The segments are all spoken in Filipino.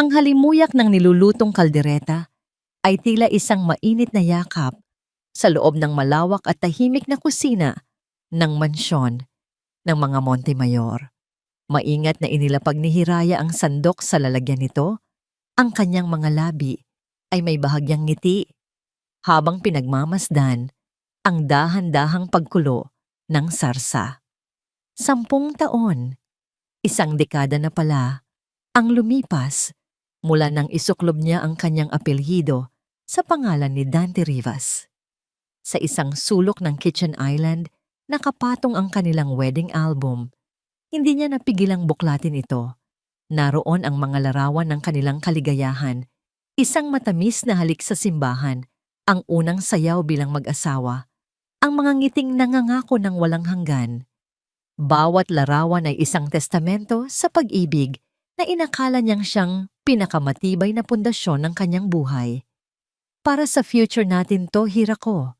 Ang halimuyak ng nilulutong kaldereta ay tila isang mainit na yakap sa loob ng malawak at tahimik na kusina ng mansyon ng mga Montemayor. Maingat na inilapag ni Hiraya ang sandok sa lalagyan nito. Ang kanyang mga labi ay may bahagyang ngiti habang pinagmamasdan ang dahan-dahang pagkulo ng sarsa. 10 taon, isang dekada na pala, ang lumipas mula nang isuklob niya ang kanyang apelyido sa pangalan ni Dante Rivas. Sa isang sulok ng Kitchen Island, nakapatong ang kanilang wedding album. Hindi niya napigilang buklatin ito. Naroon ang mga larawan ng kanilang kaligayahan, isang matamis na halik sa simbahan, ang unang sayaw bilang mag-asawa, ang mga ngiting nangangako ng walang hanggan. Bawat larawan ay isang testamento sa pag-ibig na inakala niyang siyang pinakamatibay na pundasyon ng kanyang buhay. Para sa future natin to, Hirako.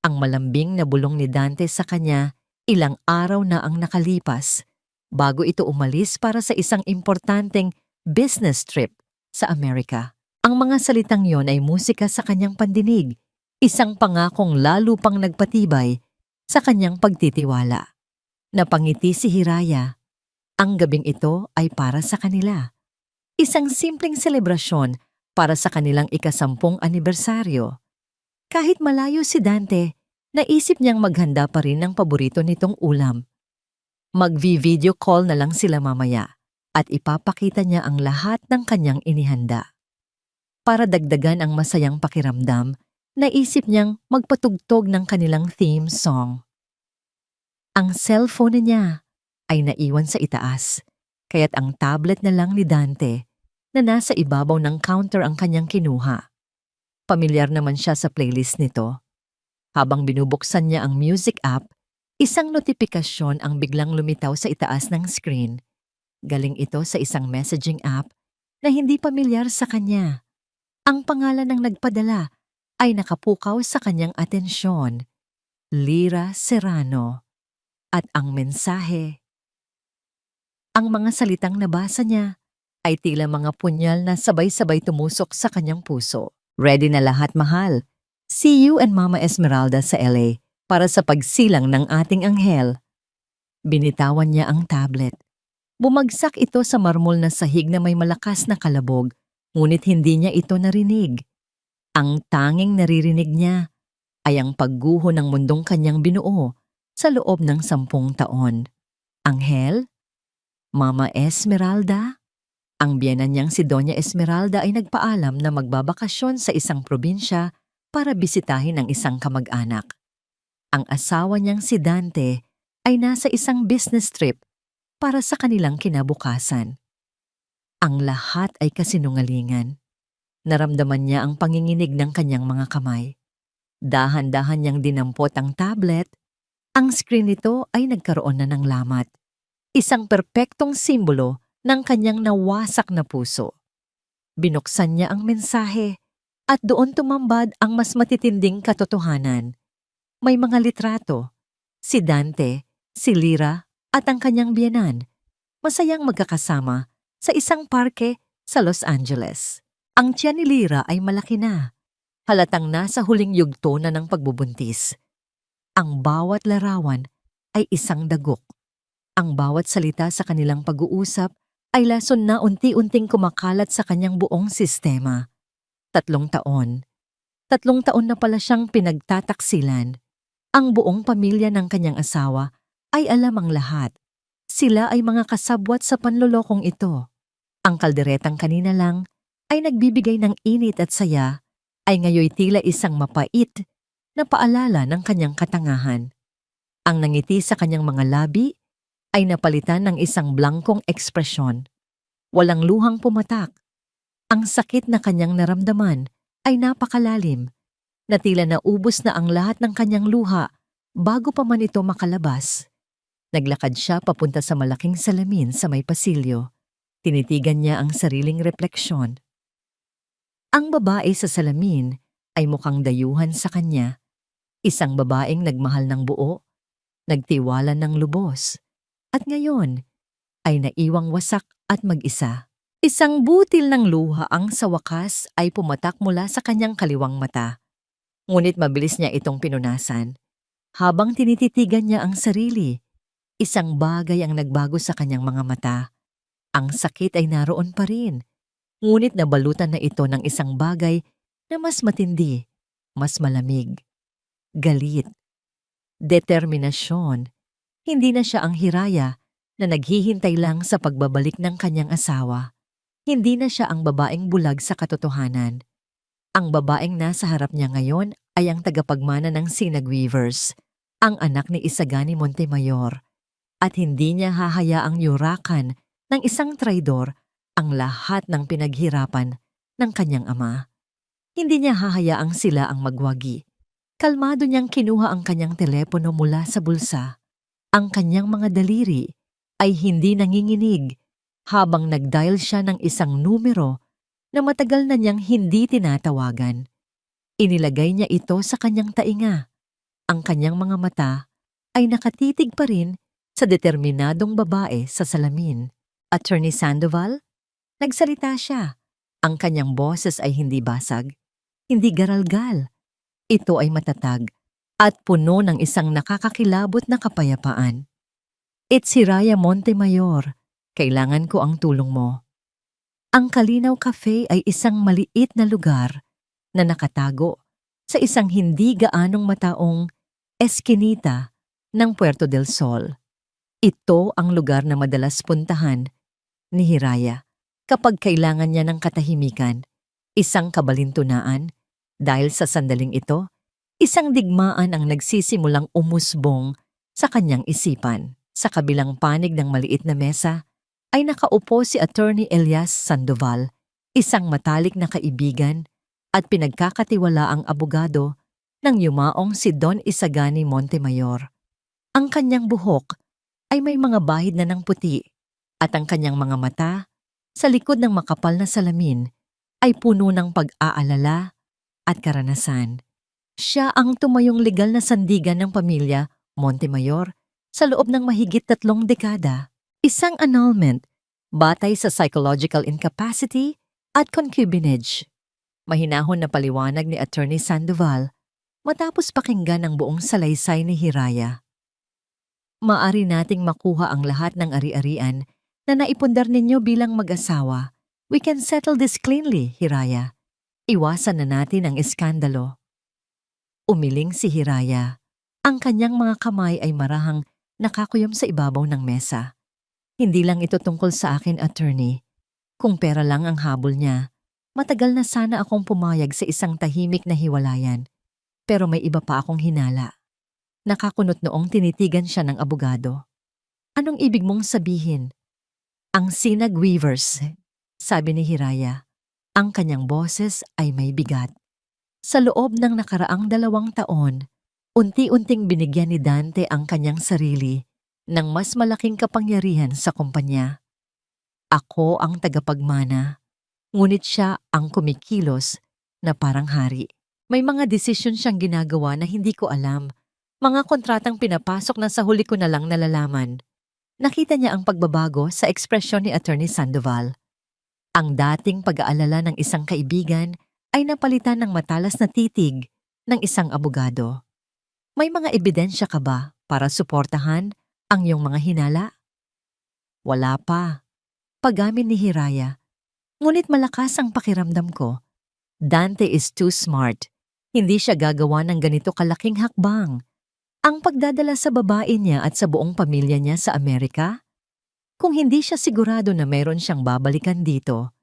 Ang malambing na bulong ni Dante sa kanya, ilang araw na ang nakalipas bago ito umalis para sa isang importanteng business trip sa Amerika. Ang mga salitang yon ay musika sa kanyang pandinig, isang pangakong lalo pang nagpatibay sa kanyang pagtitiwala. Napangiti si Hiraya. Ang gabing ito ay para sa kanila. Isang simpleng selebrasyon para sa kanilang ika-10 anibersaryo. Kahit malayo si Dante, naisip niyang maghanda pa rin ng paborito nitong ulam. Mag-video call na lang sila mamaya at ipapakita niya ang lahat ng kanyang inihanda. Para dagdagan ang masayang pakiramdam, naisip niyang magpatugtog ng kanilang theme song. Ang cellphone niya ay naiwan sa itaas, kaya't ang tablet na lang ni Dante na nasa ibabaw ng counter ang kanyang kinuha. Pamilyar naman siya sa playlist nito. Habang binubuksan niya ang music app, isang notifikasyon ang biglang lumitaw sa itaas ng screen. Galing ito sa isang messaging app na hindi pamilyar sa kanya. Ang pangalan ng nagpadala ay nakapukaw sa kanyang atensyon, Lyra Serrano. At ang mensahe, ang mga salitang nabasa niya ay tila mga punyal na sabay-sabay tumusok sa kanyang puso. Ready na lahat, mahal. See you and Mama Esmeralda sa LA para sa pagsilang ng ating anghel. Binitawan niya ang tablet. Bumagsak ito sa marmol na sahig na may malakas na kalabog, ngunit hindi niya ito narinig. Ang tanging naririnig niya ay ang pagguho ng mundong kanyang binuo sa loob ng 10 taon. Anghel? Mama Esmeralda? Ang biyenan niyang si Doña Esmeralda ay nagpaalam na magbabakasyon sa isang probinsya para bisitahin ang isang kamag-anak. Ang asawa niyang si Dante ay nasa isang business trip para sa kanilang kinabukasan. Ang lahat ay kasinungalingan. Naramdaman niya ang panginginig ng kanyang mga kamay. Dahan-dahan niyang dinampot ang tablet. Ang screen nito ay nagkaroon na ng lamat. Isang perpektong simbolo ng kanyang nawasak na puso. Binuksan niya ang mensahe at doon tumambad ang mas matitinding katotohanan. May mga litrato, si Dante, si Lyra at ang kanyang biyenan, masayang magkakasama sa isang parke sa Los Angeles. Ang tiyan ni Lyra ay malaki na, halatang nasa huling yugto na ng pagbubuntis. Ang bawat larawan ay isang dagok. Ang bawat salita sa kanilang pag-uusap ay lason na unti-unting kumakalat sa kanyang buong sistema. 3 taon. 3 taon na pala siyang pinagtataksilan. Ang buong pamilya ng kanyang asawa ay alam ang lahat. Sila ay mga kasabwat sa panlolokong ito. Ang kalderetang kanina lang ay nagbibigay ng init at saya ay ngayoy tila isang mapait na paalala ng kanyang katangahan. Ang nangiti sa kanyang mga labi ay napalitan ng isang blangkong ekspresyon. Walang luhang pumatak. Ang sakit na kanyang naramdaman ay napakalalim, na tila naubos na ang lahat ng kanyang luha bago pa man ito makalabas. Naglakad siya papunta sa malaking salamin sa may pasilyo. Tinitigan niya ang sariling refleksyon. Ang babae sa salamin ay mukhang dayuhan sa kanya. Isang babaeng nagmahal ng buo, nagtiwala ng lubos, at ngayon ay naiwang wasak at mag-isa. Isang butil ng luha ang sa wakas ay pumatak mula sa kanyang kaliwang mata. Ngunit mabilis niya itong pinunasan. Habang tinititigan niya ang sarili, isang bagay ang nagbago sa kanyang mga mata. Ang sakit ay naroon pa rin, ngunit nabalutan na ito ng isang bagay na mas matindi, mas malamig, galit, determinasyon. Hindi na siya ang Hiraya na naghihintay lang sa pagbabalik ng kanyang asawa. Hindi na siya ang babaeng bulag sa katotohanan. Ang babaeng nasa harap niya ngayon ay ang tagapagmana ng Sinag Weavers, ang anak ni Isagani Montemayor, at hindi niya hahayaang yurakan ng isang traidor ang lahat ng pinaghirapan ng kanyang ama. Hindi niya hahayaang sila ang magwagi. Kalmado niyang kinuha ang kanyang telepono mula sa bulsa. Ang kanyang mga daliri ay hindi nanginginig habang nag-dial siya ng isang numero na matagal na niyang hindi tinatawagan. Inilagay niya ito sa kanyang tainga. Ang kanyang mga mata ay nakatitig pa rin sa determinadong babae sa salamin. Attorney Sandoval? Nagsalita siya. Ang kanyang boses ay hindi basag, hindi garalgal. Ito ay matatag at puno ng isang nakakakilabot na kapayapaan. It's Hiraya Montemayor. Kailangan ko ang tulong mo. Ang Kalinaw Cafe ay isang maliit na lugar na nakatago sa isang hindi gaanong mataong eskinita ng Puerto del Sol. Ito ang lugar na madalas puntahan ni Hiraya kapag kailangan niya ng katahimikan, isang kabalintunaan. Dahil sa sandaling ito, isang digmaan ang nagsisimulang umusbong sa kanyang isipan. Sa kabilang panig ng maliit na mesa ay nakaupo si Attorney Elias Sandoval, isang matalik na kaibigan at pinagkakatiwalaang abogado ng yumaong si Don Isagani Montemayor. Ang kanyang buhok ay may mga bahid na ng puti at ang kanyang mga mata sa likod ng makapal na salamin ay puno ng pag-aalala at karanasan. Siya ang tumayong legal na sandigan ng pamilya Montemayor sa loob ng mahigit 3 dekada. Isang annulment batay sa psychological incapacity at concubinage. Mahinahon na paliwanag ni Attorney Sandoval matapos pakinggan ang buong salaysay ni Hiraya. Maari nating makuha ang lahat ng ari-arian na naipundar ninyo bilang mag-asawa. We can settle this cleanly, Hiraya. Iwasan na natin ang iskandalo. Umiling si Hiraya. Ang kanyang mga kamay ay marahang nakakuyom sa ibabaw ng mesa. Hindi lang ito tungkol sa akin, attorney. Kung pera lang ang habol niya, matagal na sana akong pumayag sa isang tahimik na hiwalayan. Pero may iba pa akong hinala. Nakakunot noong tinitigan siya ng abogado. Anong ibig mong sabihin? Ang Sinag Weavers, sabi ni Hiraya. Ang kanyang boses ay may bigat. Sa loob ng nakaraang 2 taon, unti-unting binigyan ni Dante ang kanyang sarili ng mas malaking kapangyarihan sa kumpanya. Ako ang tagapagmana, ngunit siya ang kumikilos na parang hari. May mga desisyon siyang ginagawa na hindi ko alam, mga kontratang pinapasok na sa huli ko na lang nalalaman. Nakita niya ang pagbabago sa ekspresyon ni Attorney Sandoval. Ang dating pag-aalala ng isang kaibigan ay napalitan ng matalas na titig ng isang abogado. May mga ebidensya ka ba para suportahan ang iyong mga hinala? Wala pa. Pag-amin ni Hiraya. Ngunit malakas ang pakiramdam ko. Dante is too smart. Hindi siya gagawa ng ganito kalaking hakbang. Ang pagdadala sa babae niya at sa buong pamilya niya sa Amerika? Kung hindi siya sigurado na mayroon siyang babalikan dito,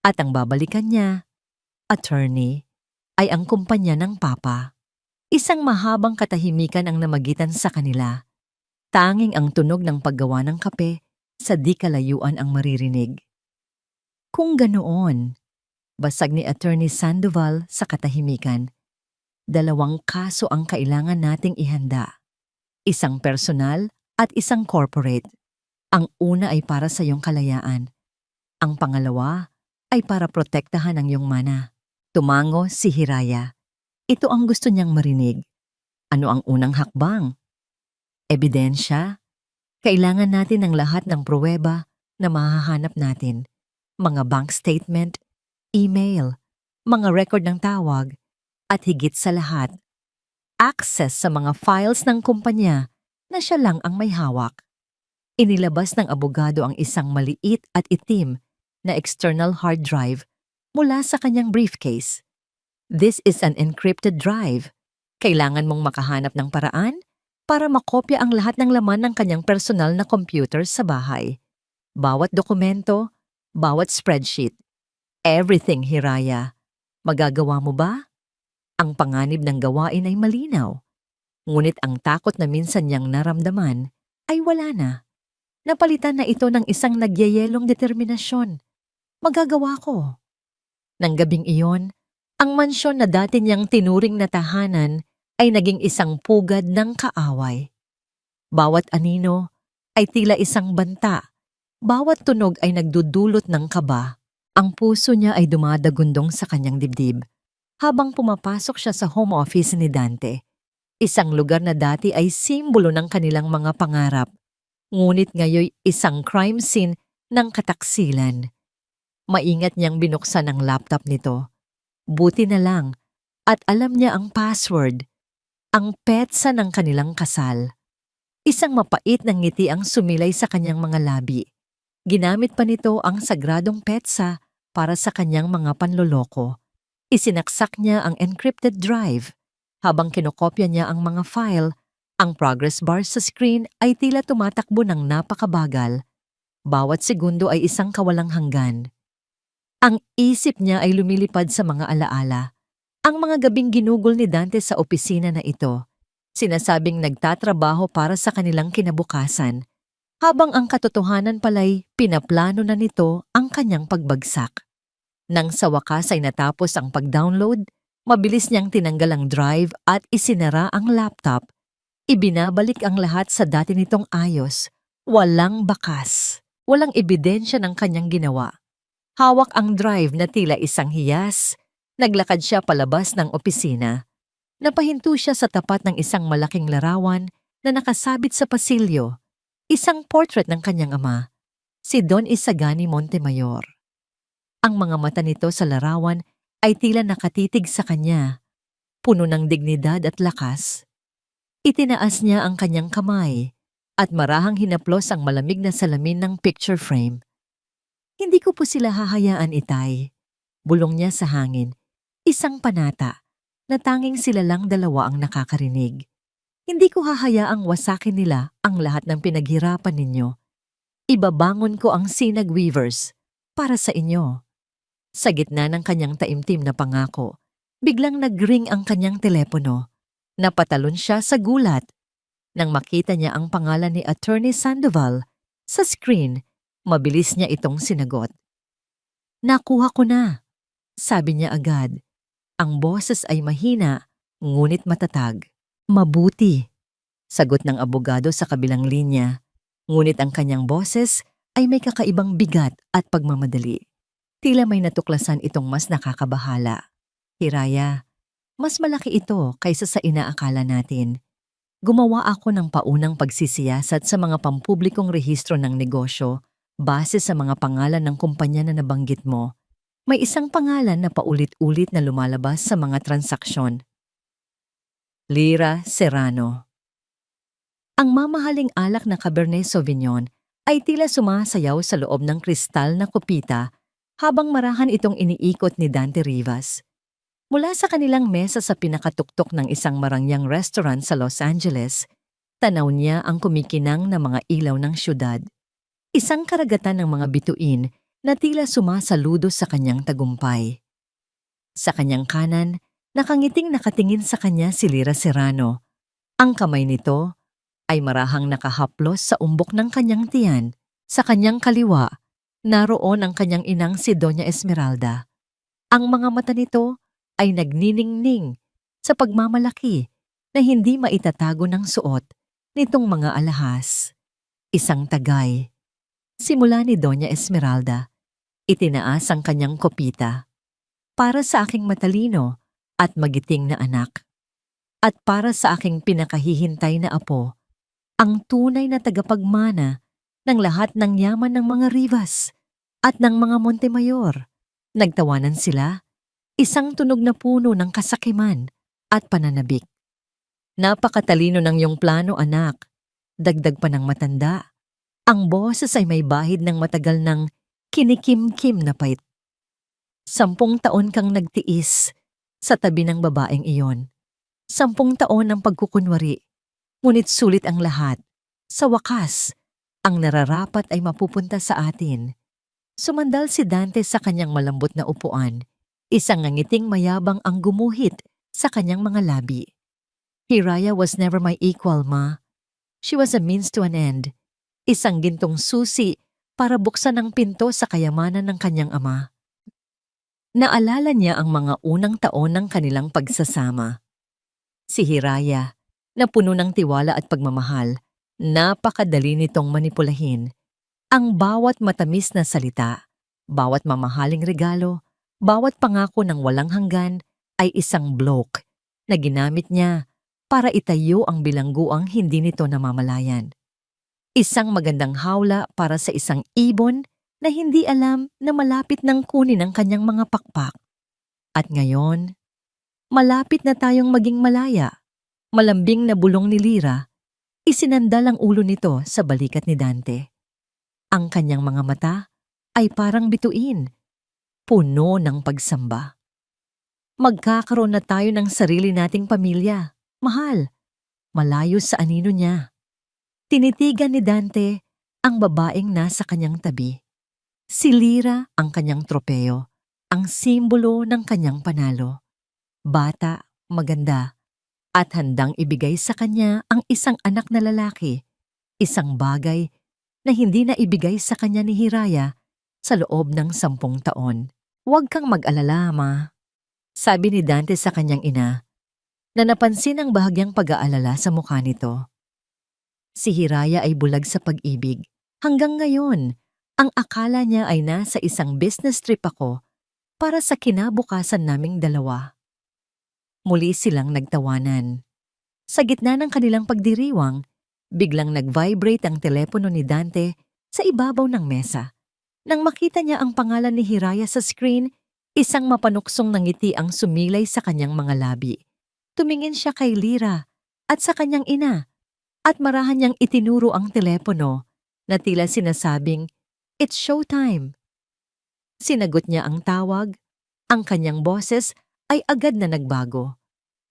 at ang babalikan niya, attorney, ay ang kumpanya ng papa. Isang mahabang katahimikan ang namagitan sa kanila. Tanging ang tunog ng paggawa ng kape sa di kalayuan ang maririnig. Kung ganoon, basag ni Attorney Sandoval sa katahimikan, 2 kaso ang kailangan nating ihanda. Isang personal at isang corporate. Ang una ay para sa iyong kalayaan. Ang pangalawa ay para protektahan ang iyong mana. Tumango si Hiraya. Ito ang gusto niyang marinig. Ano ang unang hakbang? Ebidensya? Kailangan natin ng lahat ng pruweba na mahahanap natin. mga bank statement, email, mga record ng tawag, at higit sa lahat, access sa mga files ng kumpanya na siya lang ang may hawak. Inilabas ng abogado ang isang maliit at itim na external hard drive mula sa kanyang briefcase. This is an encrypted drive. Kailangan mong makahanap ng paraan para makopya ang lahat ng laman ng kanyang personal na computer sa bahay. Bawat dokumento, bawat spreadsheet. Everything, Hiraya. Magagawa mo ba? Ang panganib ng gawain ay malinaw. Ngunit ang takot na minsan niyang naramdaman ay wala na. Napalitan na ito ng isang nagyayelong determinasyon. Magagawa ko. Nang gabing iyon, ang mansyon na dati niyang tinuring na tahanan ay naging isang pugad ng kaaway. Bawat anino ay tila isang banta. Bawat tunog ay nagdudulot ng kaba. Ang puso niya ay dumadagundong sa kanyang dibdib habang pumapasok siya sa home office ni Dante. Isang lugar na dati ay simbolo ng kanilang mga pangarap. Ngunit ngayon isang crime scene ng kataksilan. Maingat niyang binuksan ang laptop nito. Buti na lang at alam niya ang password, ang petsa ng kanilang kasal. Isang mapait na ngiti ang sumilay sa kanyang mga labi. Ginamit pa nito ang sagradong petsa para sa kanyang mga panloloko. Isinaksak niya ang encrypted drive. Habang kinokopya niya ang mga file, ang progress bar sa screen ay tila tumatakbo ng napakabagal. Bawat segundo ay isang kawalang hanggan. Ang isip niya ay lumilipad sa mga alaala. Ang mga gabing ginugol ni Dante sa opisina na ito, sinasabing nagtatrabaho para sa kanilang kinabukasan, habang ang katotohanan pala'y pinaplano na nito ang kanyang pagbagsak. Nang sa wakas ay natapos ang pag-download, mabilis niyang tinanggal ang drive at isinara ang laptop. Ibinabalik ang lahat sa dati nitong ayos. Walang bakas. Walang ebidensya ng kanyang ginawa. Hawak ang drive na tila isang hiyas. Naglakad siya palabas ng opisina. Napahinto siya sa tapat ng isang malaking larawan na nakasabit sa pasilyo. Isang portrait ng kanyang ama, si Don Isagani Montemayor. Ang mga mata nito sa larawan ay tila nakatitig sa kanya, puno ng dignidad at lakas. Itinaas niya ang kanyang kamay at marahang hinaplos ang malamig na salamin ng picture frame. Hindi ko po sila hahayaan, Itay. Bulong niya sa hangin. Isang panata na tanging sila lang dalawa ang nakakarinig. Hindi ko hahayaang wasakin nila ang lahat ng pinaghirapan ninyo. Ibabangon ko ang Sinag Weavers para sa inyo. Sa gitna ng kanyang taimtim na pangako, biglang nag-ring ang kanyang telepono. Napatalon siya sa gulat. Nang makita niya ang pangalan ni Attorney Sandoval sa screen, mabilis niya itong sinagot. Nakuha ko na, sabi niya agad. Ang boses ay mahina, ngunit matatag. Mabuti, sagot ng abogado sa kabilang linya. Ngunit ang kanyang boses ay may kakaibang bigat at pagmamadali. Tila may natuklasan itong mas nakakabahala. Hiraya, mas malaki ito kaysa sa inaakala natin. Gumawa ako ng paunang pagsisiyasat sa mga pampublikong rehistro ng negosyo base sa mga pangalan ng kumpanya na nabanggit mo. May isang pangalan na paulit-ulit na lumalabas sa mga transaksyon. Lira Serrano. Ang mamahaling alak na Cabernet Sauvignon ay tila sumasayaw sa loob ng kristal na kopita habang marahan itong iniikot ni Dante Rivas. Mula sa kanilang mesa sa pinakatuktok ng isang marangyang restaurant sa Los Angeles, tanaw niya ang kumikinang na mga ilaw ng syudad. Isang karagatan ng mga bituin na tila sumasaludo sa kanyang tagumpay. Sa kanyang kanan, nakangiting nakatingin sa kanya si Lira Serrano. Ang kamay nito ay marahang nakahaplos sa umbok ng kanyang tiyan. Sa kanyang kaliwa, naroon ang kanyang inang si Doña Esmeralda. Ang mga mata nito ay nagniningning sa pagmamalaki na hindi maitatago ng suot nitong mga alahas. Isang tagay. Simula ni Doña Esmeralda, itinaas ang kanyang kopita. Para sa aking matalino at magiting na anak. At para sa aking pinakahihintay na apo, ang tunay na tagapagmana ng lahat ng yaman ng mga Rivas. at ng mga Montemayor. Nagtawanan sila, isang tunog na puno ng kasakiman at pananabik. Napakatalino ng iyong plano, anak. Dagdag pa ng matanda. Ang boses ay may bahid ng matagal ng kinikim-kim na pait. 10 taon kang nagtiis sa tabi ng babaeng iyon. 10 taon ng pagkukunwari. Ngunit sulit ang lahat. Sa wakas, ang nararapat ay mapupunta sa atin. Sumandal si Dante sa kanyang malambot na upuan. Isang ngangiting mayabang ang gumuhit sa kanyang mga labi. Hiraya was never my equal, Ma. She was a means to an end. Isang gintong susi para buksan ang pinto sa kayamanan ng kanyang ama. Naalala niya ang mga unang taon ng kanilang pagsasama. Si Hiraya, na puno ng tiwala at pagmamahal, napakadali nitong manipulahin. Ang bawat matamis na salita, bawat mamahaling regalo, bawat pangako ng walang hanggan ay isang bloke na ginamit niya para itayo ang bilangguang hindi nito namamalayan. Isang magandang hawla para sa isang ibon na hindi alam na malapit nang kunin ang kanyang mga pakpak. At ngayon, malapit na tayong maging malaya. Malambing na bulong ni Lyra, isinandal ang ulo nito sa balikat ni Dante. Ang kanyang mga mata ay parang bituin, puno ng pagsamba. Magkakaroon na tayo ng sarili nating pamilya, mahal, malayo sa anino niya. Tinitigan ni Dante ang babaeng nasa kanyang tabi. Si Lyra ang kanyang tropeo, ang simbolo ng kanyang panalo. Bata, maganda, at handang ibigay sa kanya ang isang anak na lalaki, isang bagay na hindi na ibigay sa kanya ni Hiraya sa loob ng 10 taon. Huwag kang mag-alala, Ma, sabi ni Dante sa kanyang ina, na napansin ang bahagyang pag-aalala sa mukha nito. Si Hiraya ay bulag sa pag-ibig. Hanggang ngayon, ang akala niya ay nasa isang business trip ako para sa kinabukasan naming dalawa. Muli silang nagtawanan. Sa gitna ng kanilang pagdiriwang, biglang nag-vibrate ang telepono ni Dante sa ibabaw ng mesa. Nang makita niya ang pangalan ni Hiraya sa screen, isang mapanuksong na ngiti ang sumilay sa kanyang mga labi. Tumingin siya kay Lyra at sa kanyang ina at marahan niyang itinuro ang telepono na tila sinasabing, "It's showtime." Sinagot niya ang tawag. Ang kanyang boses ay agad na nagbago.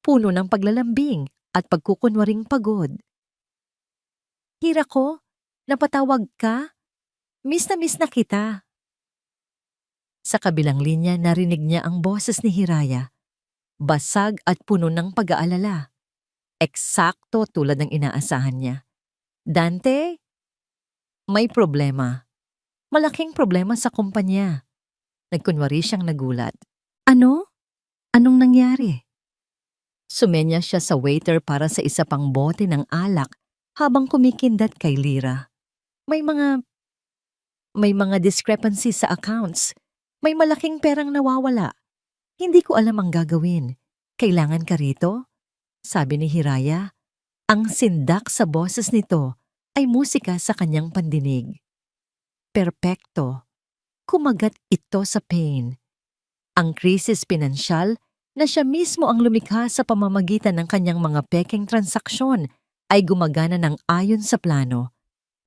Puno ng paglalambing at pagkukunwaring pagod. "Hira ko, napatawag ka? Miss na kita." Sa kabilang linya narinig niya ang boses ni Hiraya. Basag at puno ng pag-aalala. Eksakto tulad ng inaasahan niya. "Dante, may problema. Malaking problema sa kumpanya." Nagkunwari siyang nagulat. "Ano? Anong nangyari?" Sumenya siya sa waiter para sa isa pang bote ng alak habang kumikindat kay Lyra. May mga discrepancies sa accounts. May malaking perang nawawala. Hindi ko alam ang gagawin. Kailangan ka rito? Sabi ni Hiraya. Ang sindak sa boses nito ay musika sa kanyang pandinig. Perpekto. Kumagat ito sa pain. Ang krisis pinansyal na siya mismo ang lumikha sa pamamagitan ng kanyang mga pekeng transaksyon ay gumagana ng ayon sa plano.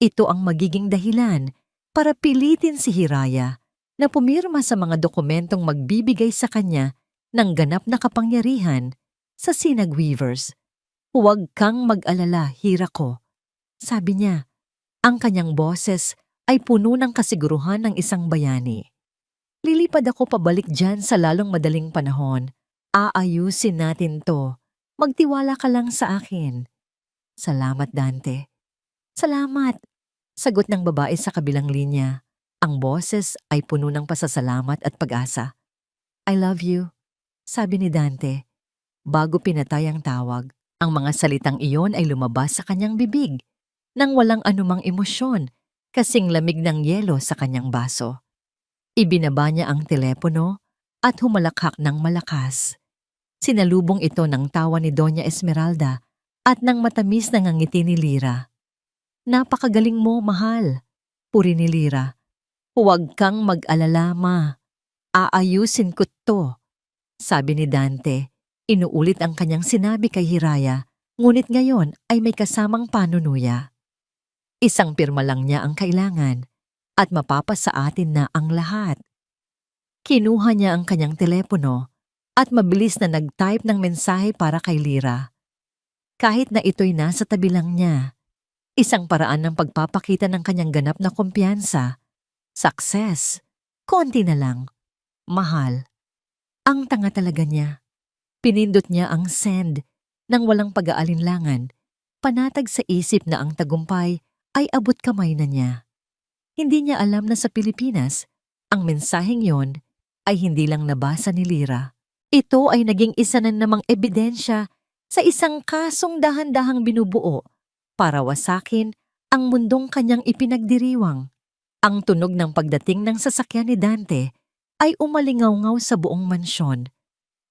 Ito ang magiging dahilan para pilitin si Hiraya na pumirma sa mga dokumentong magbibigay sa kanya ng ganap na kapangyarihan sa Sinag Weavers. "Huwag kang mag-alala, Hira ko," sabi niya. Ang kanyang boses ay puno ng kasiguruhan ng isang bayani. "Lilipad ako pabalik dyan sa lalong madaling panahon. Aayusin natin to. Magtiwala ka lang sa akin." "Salamat, Dante." "Salamat," sagot ng babae sa kabilang linya. Ang boses ay puno ng pasasalamat at pag-asa. "I love you," sabi ni Dante. Bago pinatay ang tawag, ang mga salitang iyon ay lumabas sa kanyang bibig nang walang anumang emosyon, kasing lamig ng yelo sa kanyang baso. Ibinaba niya ang telepono at humalakhak ng malakas. Sinalubong ito ng tawa ni Doña Esmeralda at ng matamis na ngangiti ni Lyra. "Napakagaling mo, mahal," puri ni Lyra. Huwag kang mag-alala, ma. Aayusin ko 'to, sabi ni Dante. Inuulit ang kanyang sinabi kay Hiraya, ngunit ngayon ay may kasamang panunuya. Isang pirma lang niya ang kailangan at mapapasa atin na ang lahat. Kinuha niya ang kanyang telepono at mabilis na nag-type ng mensahe para kay Lyra. Kahit na ito'y nasa tabi lang niya, isang paraan ng pagpapakita ng kanyang ganap na kumpiyansa. Success. Konti na lang. Mahal. Ang tanga talaga niya. Pinindot niya ang send nang walang pag-aalinlangan, panatag sa isip na ang tagumpay ay abot kamay na niya. Hindi niya alam na sa Pilipinas, ang mensaheng yon ay hindi lang nabasa ni Lyra. Ito ay naging isa na namang ebidensya sa isang kasong dahan-dahang binubuo para wasakin ang mundong kanyang ipinagdiriwang. Ang tunog ng pagdating ng sasakyan ni Dante ay umalingaw-ngaw sa buong mansyon.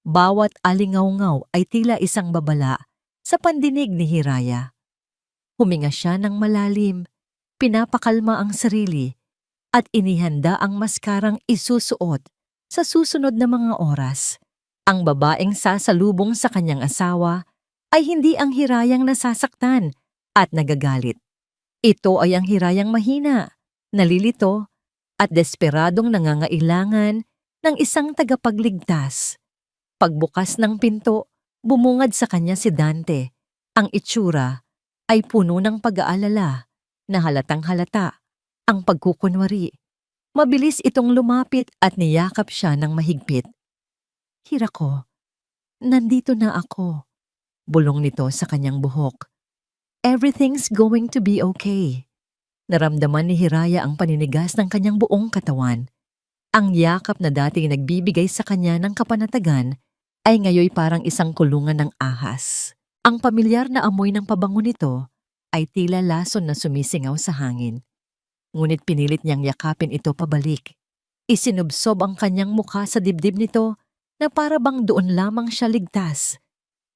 Bawat alingaw-ngaw ay tila isang babala sa pandinig ni Hiraya. Huminga siya ng malalim, pinapakalma ang sarili, at inihanda ang maskarang isusuot sa susunod na mga oras. Ang babaeng sasalubong sa kanyang asawa ay hindi ang Hirayang nasasaktan at nagagalit. Ito ay ang Hirayang mahina, nalilito, at desperadong nangangailangan ng isang tagapagligtas. Pagbukas ng pinto, bumungad sa kanya si Dante. Ang itsura ay puno ng pag-aalala na halatang halata ang pagkukunwari. Mabilis itong lumapit at niyakap siya ng mahigpit. Hira ko, nandito na ako. Bulong nito sa kanyang buhok. Everything's going to be okay. Naramdaman ni Hiraya ang paninigas ng kanyang buong katawan. Ang yakap na dating nagbibigay sa kanya ng kapanatagan ay ngayoy parang isang kulungan ng ahas. Ang pamilyar na amoy ng pabango nito ay tila lason na sumisingaw sa hangin. Ngunit pinilit niyang yakapin ito pabalik. Isinubsob ang kanyang mukha sa dibdib nito na para bang doon lamang siya ligtas.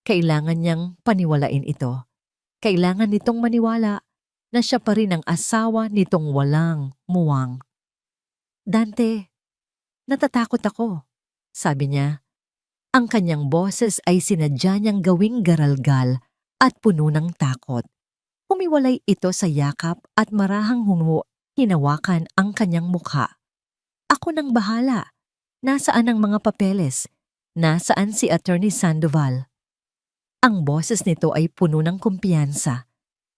Kailangan niyang paniwalain ito. Kailangan nitong maniwala na siya pa rin ang asawa nitong walang muwang. Dante, natatakot ako, sabi niya. Ang kanyang boses ay sinadya niyang gawing garalgal at puno ng takot. Humiwalay ito sa yakap at marahang hinawakan ang kanyang mukha. Ako nang bahala. Nasaan ang mga papeles? Nasaan si Attorney Sandoval? Ang boses nito ay puno ng kumpiyansa.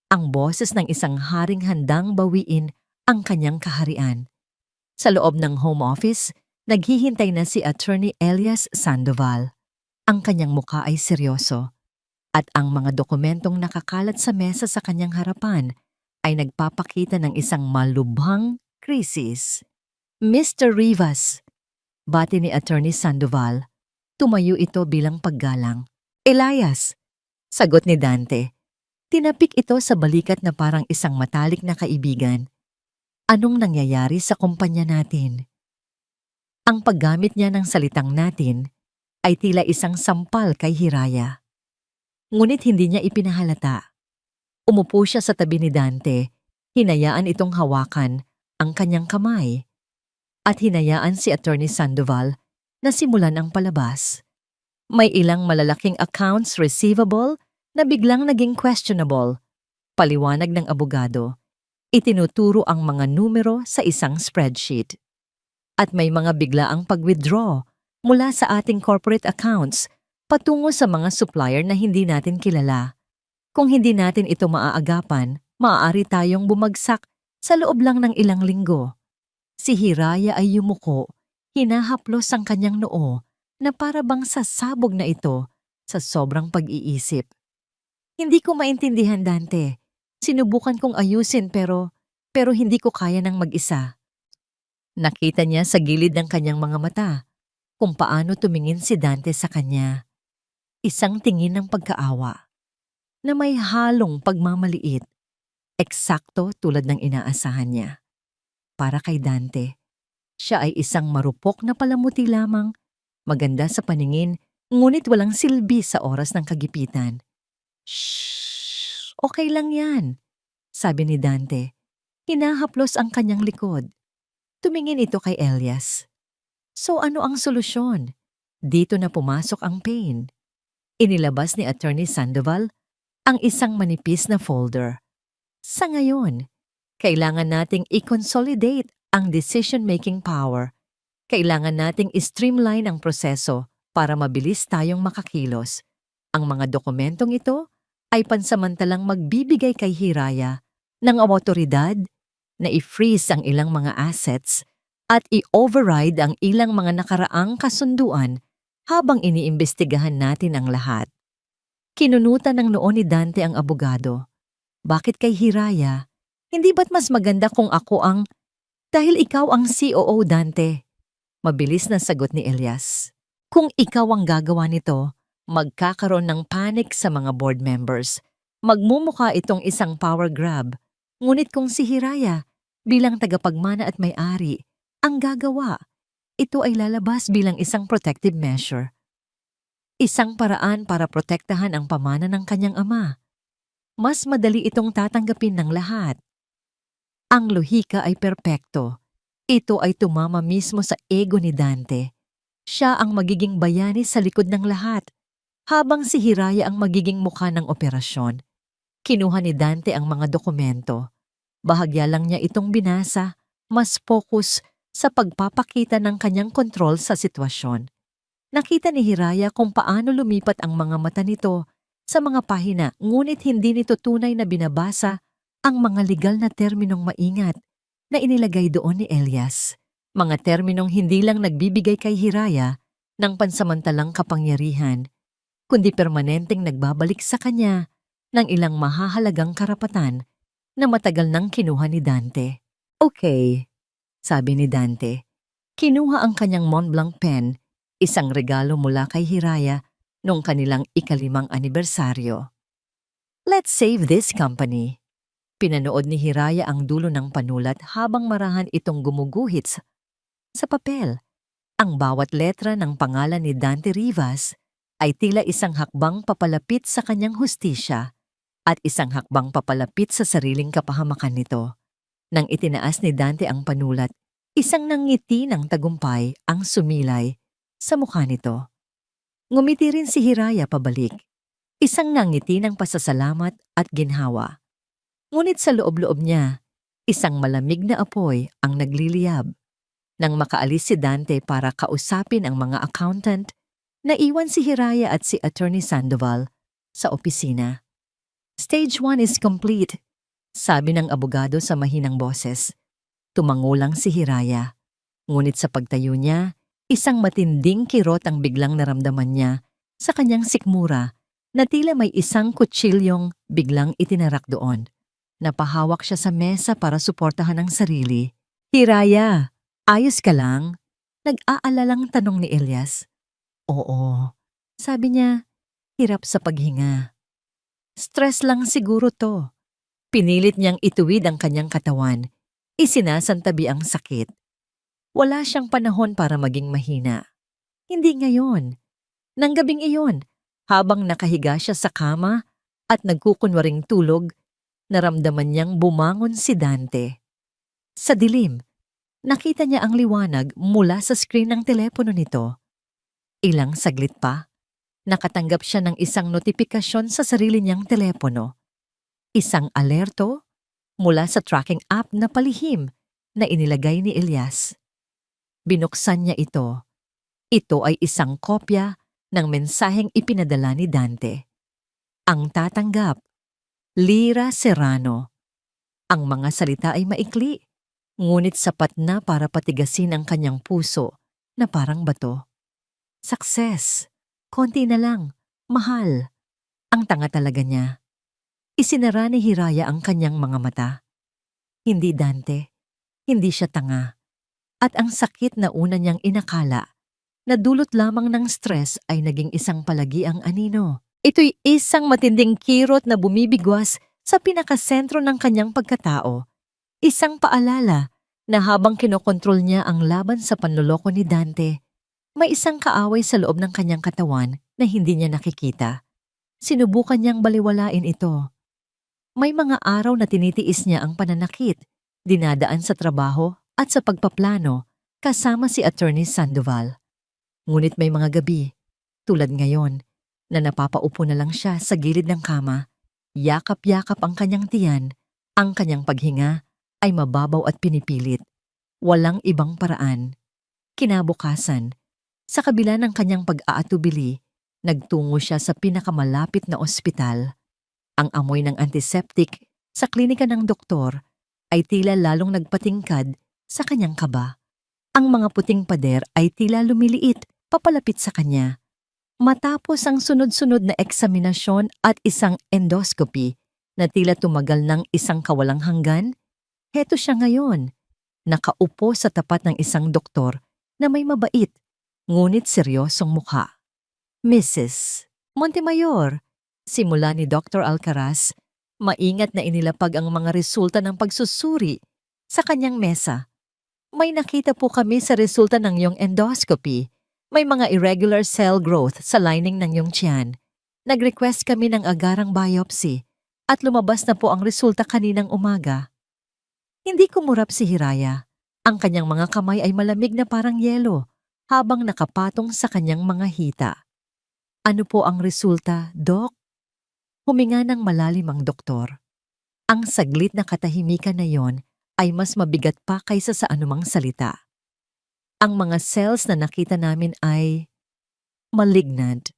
Ang boses ng isang haring handang bawiin ang kanyang kaharian. Sa loob ng home office, naghihintay na si Attorney Elias Sandoval. Ang kanyang mukha ay seryoso at ang mga dokumentong nakakalat sa mesa sa kanyang harapan ay nagpapakita ng isang malubhang krisis. Mr. Rivas, bati ni Attorney Sandoval. Tumayo ito bilang paggalang. Elias, sagot ni Dante. Tinapik ito sa balikat na parang isang matalik na kaibigan. Anong nangyayari sa kumpanya natin? Ang paggamit niya ng salitang natin ay tila isang sampal kay Hiraya. Ngunit hindi niya ipinahalata. Umupo siya sa tabi ni Dante, hinayaan itong hawakan ang kanyang kamay, at hinayaan si Attorney Sandoval na simulan ang palabas. May ilang malalaking accounts receivable na biglang naging questionable. Paliwanag ng abogado, itinuturo ang mga numero sa isang spreadsheet. At may mga biglaang pag-withdraw mula sa ating corporate accounts patungo sa mga supplier na hindi natin kilala. Kung hindi natin ito maaagapan, maaari tayong bumagsak sa loob lang ng ilang linggo. Si Hiraya ay yumuko, hinahaplos ang kanyang noo na para bang sasabog na ito sa sobrang pag-iisip. Hindi ko maintindihan, Dante. Sinubukan kong ayusin pero hindi ko kaya ng mag-isa. Nakita niya sa gilid ng kanyang mga mata kung paano tumingin si Dante sa kanya. Isang tingin ng pagkaawa na may halong pagmamaliit, eksakto tulad ng inaasahan niya. Para kay Dante, siya ay isang marupok na palamuti lamang, maganda sa paningin, ngunit walang silbi sa oras ng kagipitan. Shhh! Okay lang yan, sabi ni Dante. Hinahaplos ang kanyang likod. Tumingin ito kay Elias. So ano ang solusyon? Dito na pumasok ang pain. Inilabas ni Attorney Sandoval ang isang manipis na folder. Sa ngayon, kailangan nating i-consolidate ang decision-making power. Kailangan nating i-streamline ang proseso para mabilis tayong makakilos. Ang mga dokumentong ito ay pansamantalang magbibigay kay Hiraya ng awtoridad na i-freeze ang ilang mga assets at i-override ang ilang mga nakaraang kasunduan habang iniimbestigahan natin ang lahat. Kinunutan ng noo ni Dante ang abogado. Bakit kay Hiraya? Hindi ba't mas maganda kung ako ang... Dahil ikaw ang COO, Dante. Mabilis na sagot ni Elias. Kung ikaw ang gagawa nito, magkakaroon ng panic sa mga board members. Magmumukha itong isang power grab. Ngunit kung si Hiraya, bilang tagapagmana at may-ari, ang gagawa, ito ay lalabas bilang isang protective measure. Isang paraan para protektahan ang pamana ng kanyang ama. Mas madali itong tatanggapin ng lahat. Ang lohika ay perpekto. Ito ay tumama mismo sa ego ni Dante. Siya ang magiging bayani sa likod ng lahat, habang si Hiraya ang magiging mukha ng operasyon. Kinuha ni Dante ang mga dokumento. Bahagya lang niya itong binasa, mas focus sa pagpapakita ng kanyang kontrol sa sitwasyon. Nakita ni Hiraya kung paano lumipat ang mga mata nito sa mga pahina, ngunit hindi nito tunay na binabasa ang mga legal na terminong maingat na inilagay doon ni Elias. Mga terminong hindi lang nagbibigay kay Hiraya ng pansamantalang kapangyarihan, kundi permanenteng nagbabalik sa kanya ng ilang mahahalagang karapatan na matagal nang kinuha ni Dante. Okay, sabi ni Dante. Kinuha ang kanyang Montblanc pen, isang regalo mula kay Hiraya noong kanilang ika-5 anibersaryo. Let's save this company. Pinanood ni Hiraya ang dulo ng panulat habang marahan itong gumuguhit sa papel. Ang bawat letra ng pangalan ni Dante Rivas ay tila isang hakbang papalapit sa kanyang hustisya at isang hakbang papalapit sa sariling kapahamakan nito. Nang itinaas ni Dante ang panulat, isang nangiti ng tagumpay ang sumilay sa mukha nito. Ngumiti rin si Hiraya pabalik, isang nangiti ng pasasalamat at ginhawa. Ngunit sa loob-loob niya, isang malamig na apoy ang nagliliyab. Nang makaalis si Dante para kausapin ang mga accountant, naiwan si Hiraya at si Attorney Sandoval sa opisina. Stage 1 is complete, sabi ng abogado sa mahinang boses. Tumango lang si Hiraya. Ngunit sa pagtayo niya, isang matinding kirot ang biglang naramdaman niya sa kanyang sikmura na tila may isang kutsilyong biglang itinarak doon. Napahawak siya sa mesa para suportahan ang sarili. Hiraya, ayos ka lang? Nag-aalalang tanong ni Elias. Oo, sabi niya, hirap sa paghinga. Stress lang siguro to. Pinilit niyang ituwid ang kanyang katawan. Isinasantabi ang sakit. Wala siyang panahon para maging mahina. Hindi ngayon. Nang gabing iyon, habang nakahiga siya sa kama at nagkukunwaring tulog, naramdaman niyang bumangon si Dante. Sa dilim, nakita niya ang liwanag mula sa screen ng telepono nito. Ilang saglit pa, nakatanggap siya ng isang notifikasyon sa sarili niyang telepono. Isang alerto mula sa tracking app na palihim na inilagay ni Elias. Binuksan niya ito. Ito ay isang kopya ng mensaheng ipinadala ni Dante. Ang tatanggap, Lira Serrano. Ang mga salita ay maikli, ngunit sapat na para patigasin ang kanyang puso na parang bato. Success. Konti na lang. Mahal. Ang tanga talaga niya. Isinara ni Hiraya ang kanyang mga mata. Hindi Dante. Hindi siya tanga. At ang sakit na una niyang inakala na dulot lamang ng stress ay naging isang palagiang anino. Ito'y isang matinding kirot na bumibigwas sa pinakasentro ng kanyang pagkatao. Isang paalala na habang kinokontrol niya ang laban sa panloloko ni Dante, may isang kaaway sa loob ng kanyang katawan na hindi niya nakikita. Sinubukan niyang baliwalain ito. May mga araw na tinitiis niya ang pananakit, dinadaan sa trabaho at sa pagpaplano kasama si Attorney Sandoval. Ngunit may mga gabi, tulad ngayon, na napapaupo na lang siya sa gilid ng kama, yakap-yakap ang kanyang tiyan, ang kanyang paghinga ay mababaw at pinipilit. Walang ibang paraan. Kinabukasan, sa kabila ng kanyang pag-aatubili, nagtungo siya sa pinakamalapit na ospital. Ang amoy ng antiseptic sa klinika ng doktor ay tila lalong nagpatingkad sa kanyang kaba. Ang mga puting pader ay tila lumiliit papalapit sa kanya. Matapos ang sunod-sunod na eksaminasyon at isang endoscopy na tila tumagal ng isang kawalang hanggan, heto siya ngayon, nakaupo sa tapat ng isang doktor na may mabait, ngunit seryosong mukha. Mrs. Montemayor, simula ni Dr. Alcaraz, maingat na inilapag ang mga resulta ng pagsusuri sa kanyang mesa. May nakita po kami sa resulta ng iyong endoscopy. May mga irregular cell growth sa lining ng iyong tiyan. Nag-request kami ng agarang biopsy at lumabas na po ang resulta kaninang umaga. Hindi kumurap si Hiraya. Ang kanyang mga kamay ay malamig na parang yelo habang nakapatong sa kanyang mga hita. Ano po ang resulta, Doc? Huminga ng malalim ang doktor. Ang saglit na katahimikan na yon ay mas mabigat pa kaysa sa anumang salita. Ang mga cells na nakita namin ay malignant.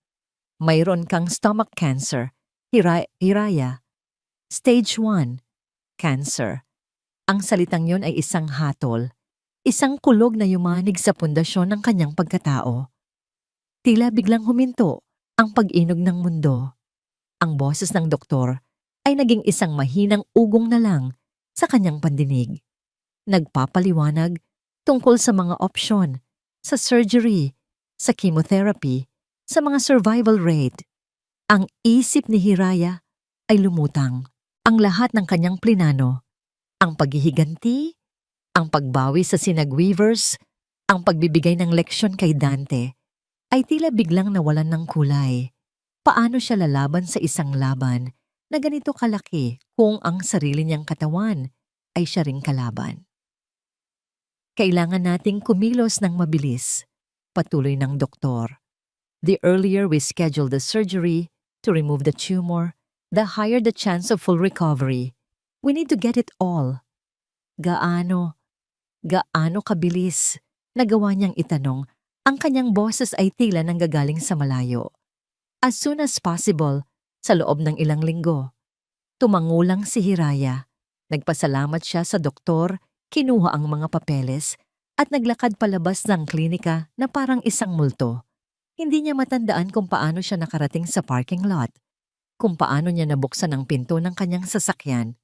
Mayroon kang stomach cancer, Hiraya. Stage 1, cancer. Ang salitang yon ay isang hatol, isang kulog na yumanig sa pundasyon ng kanyang pagkatao. Tila biglang huminto ang pag-inog ng mundo. Ang boses ng doktor ay naging isang mahinang ugong na lang sa kanyang pandinig. Nagpapaliwanag tungkol sa mga opsyon, sa surgery, sa chemotherapy, sa mga survival rate. Ang isip ni Hiraya ay lumutang. Ang lahat ng kanyang plinano, ang paghihiganti, ang pagbawi sa Sinag-Weavers, ang pagbibigay ng leksyon kay Dante, ay tila biglang nawalan ng kulay. Paano siya lalaban sa isang laban na ganito kalaki kung ang sarili niyang katawan ay siya ring kalaban? Kailangan nating kumilos ng mabilis, patuloy ng doktor. The earlier we schedule the surgery to remove the tumor, the higher the chance of full recovery. We need to get it all. Gaano kabilis? Nagawa niyang itanong. Ang kanyang boses ay tila nanggagaling sa malayo. As soon as possible, sa loob ng ilang linggo. Tumangulang si Hiraya. Nagpasalamat siya sa doktor, kinuha ang mga papeles, at naglakad palabas ng klinika na parang isang multo. Hindi niya matandaan kung paano siya nakarating sa parking lot, kung paano niya nabuksan ang pinto ng kanyang sasakyan.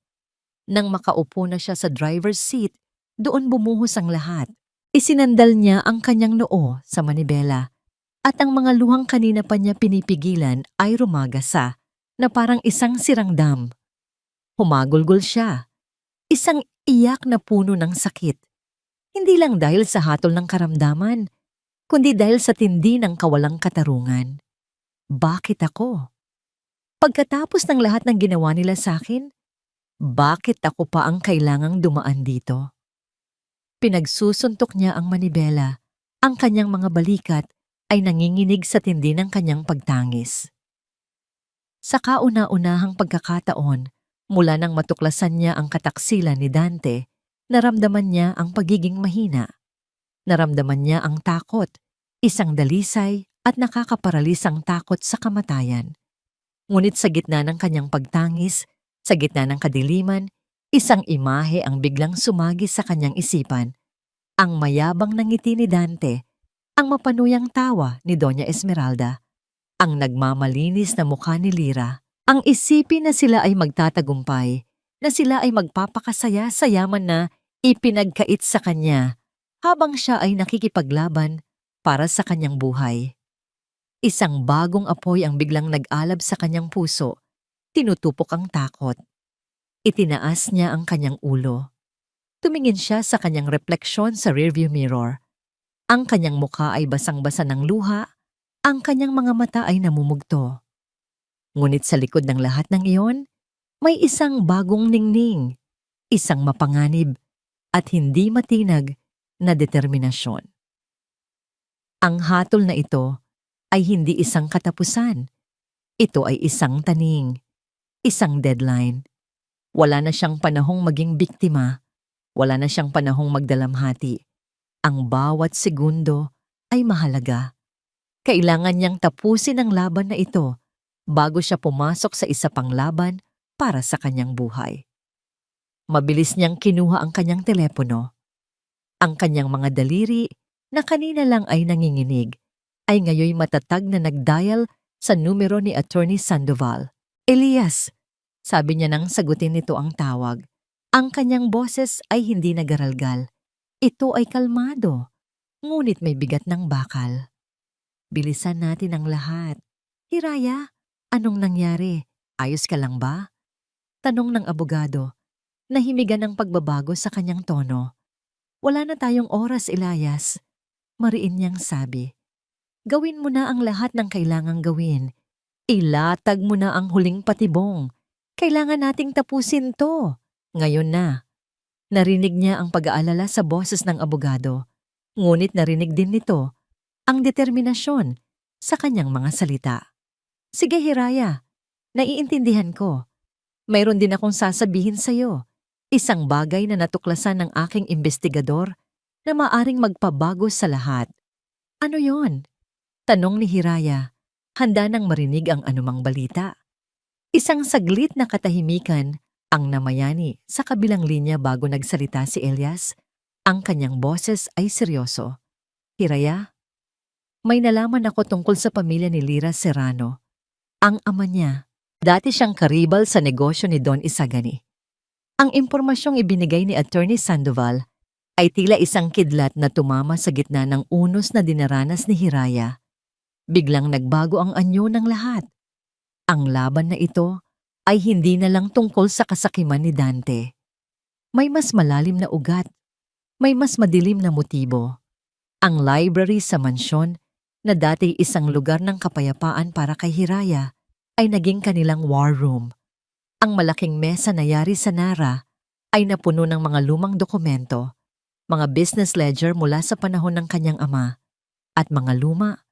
Nang makaupo na siya sa driver's seat, doon bumuhos ang lahat. Isinandal niya ang kanyang noo sa manibela at ang mga luhang kanina pa niya pinipigilan ay rumagasa na parang isang sirang dam. Humagulgol siya. Isang iyak na puno ng sakit. Hindi lang dahil sa hatol ng karamdaman, kundi dahil sa tindi ng kawalang katarungan. Bakit ako? Pagkatapos ng lahat ng ginawa nila sa akin, bakit ako pa ang kailangang dumaan dito? Pinagsusuntok niya ang manibela. Ang kanyang mga balikat ay nanginginig sa tindi ng kanyang pagtangis. Sa kauna-unahang pagkakataon, mula nang matuklasan niya ang kataksilan ni Dante, naramdaman niya ang pagiging mahina. Naramdaman niya ang takot, isang dalisay at nakakaparalisang takot sa kamatayan. Ngunit sa gitna ng kanyang pagtangis, sa gitna ng kadiliman, isang imahe ang biglang sumagi sa kanyang isipan. Ang mayabang na ngiti ni Dante, ang mapanuyang tawa ni Doña Esmeralda, ang nagmamalinis na mukha ni Lyra, ang isipin na sila ay magtatagumpay, na sila ay magpapakasaya sa yaman na ipinagkait sa kanya habang siya ay nakikipaglaban para sa kanyang buhay. Isang bagong apoy ang biglang nag-alab sa kanyang puso. Tinutupok ang takot. Itinaas niya ang kanyang ulo. Tumingin siya sa kanyang refleksyon sa rearview mirror. Ang kanyang mukha ay basang-basa ng luha, ang kanyang mga mata ay namumugto. Ngunit sa likod ng lahat ng iyon, may isang bagong ningning, isang mapanganib, at hindi matinag na determinasyon. Ang hatol na ito ay hindi isang katapusan. Ito ay isang taning, isang deadline. Wala na siyang panahong maging biktima, wala na siyang panahong magdalamhati. Ang bawat segundo ay mahalaga. Kailangan niyang tapusin ang laban na ito bago siya pumasok sa isa pang laban para sa kanyang buhay. Mabilis niyang kinuha ang kanyang telepono. Ang kanyang mga daliri na kanina lang ay nanginginig ay ngayoy matatag na nagdial sa numero ni Attorney Sandoval. Elias, sabi niya nang sagutin nito ang tawag. Ang kanyang boses ay hindi nagaralgal. Ito ay kalmado, ngunit may bigat ng bakal. Bilisan natin ang lahat. Hiraya, anong nangyari? Ayos ka lang ba? Tanong ng abogado. Nahimigan ng pagbabago sa kanyang tono. Wala na tayong oras, Elias. Mariin niyang sabi. Gawin mo na ang lahat ng kailangang gawin. Ilatag mo na ang huling patibong. Kailangan nating tapusin to. Ngayon na. Narinig niya ang pag-aalala sa boses ng abogado. Ngunit narinig din nito ang determinasyon sa kanyang mga salita. Sige, Hiraya. Naiintindihan ko. Mayroon din akong sasabihin sa'yo. Isang bagay na natuklasan ng aking investigador na maaring magpabago sa lahat. Ano yon? Tanong ni Hiraya. Handa nang marinig ang anumang balita. Isang saglit na katahimikan ang namayani sa kabilang linya bago nagsalita si Elias. Ang kanyang boses ay seryoso. Hiraya, may nalaman ako tungkol sa pamilya ni Lira Serrano. Ang ama niya, dati siyang karibal sa negosyo ni Don Isagani. Ang impormasyong ibinigay ni Attorney Sandoval ay tila isang kidlat na tumama sa gitna ng unos na dinaranas ni Hiraya. Biglang nagbago ang anyo ng lahat. Ang laban na ito ay hindi na lang tungkol sa kasakiman ni Dante. May mas malalim na ugat. May mas madilim na motibo. Ang library sa mansyon na dati isang lugar ng kapayapaan para kay Hiraya ay naging kanilang war room. Ang malaking mesa na yari sa Nara ay napuno ng mga lumang dokumento, mga business ledger mula sa panahon ng kanyang ama, at mga luma,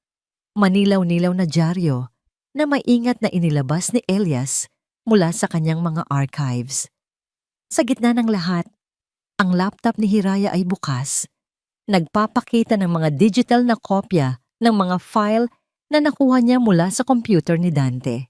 manilaw-nilaw na dyaryo na maingat na inilabas ni Elias mula sa kanyang mga archives. Sa gitna ng lahat, ang laptop ni Hiraya ay bukas, nagpapakita ng mga digital na kopya ng mga file na nakuha niya mula sa computer ni Dante.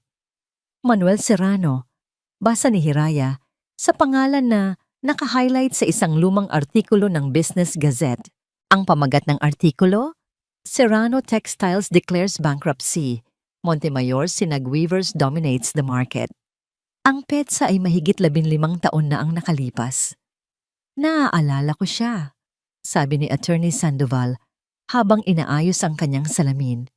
Manuel Serrano, basa ni Hiraya sa pangalan na naka-highlight sa isang lumang artikulo ng Business Gazette. Ang pamagat ng artikulo, Serrano Textiles declares bankruptcy. Montemayor Sinag-Weavers dominates the market. Ang petsa ay mahigit 15 taon na ang nakalipas. Naaalala ko siya, sabi ni Attorney Sandoval habang inaayos ang kanyang salamin.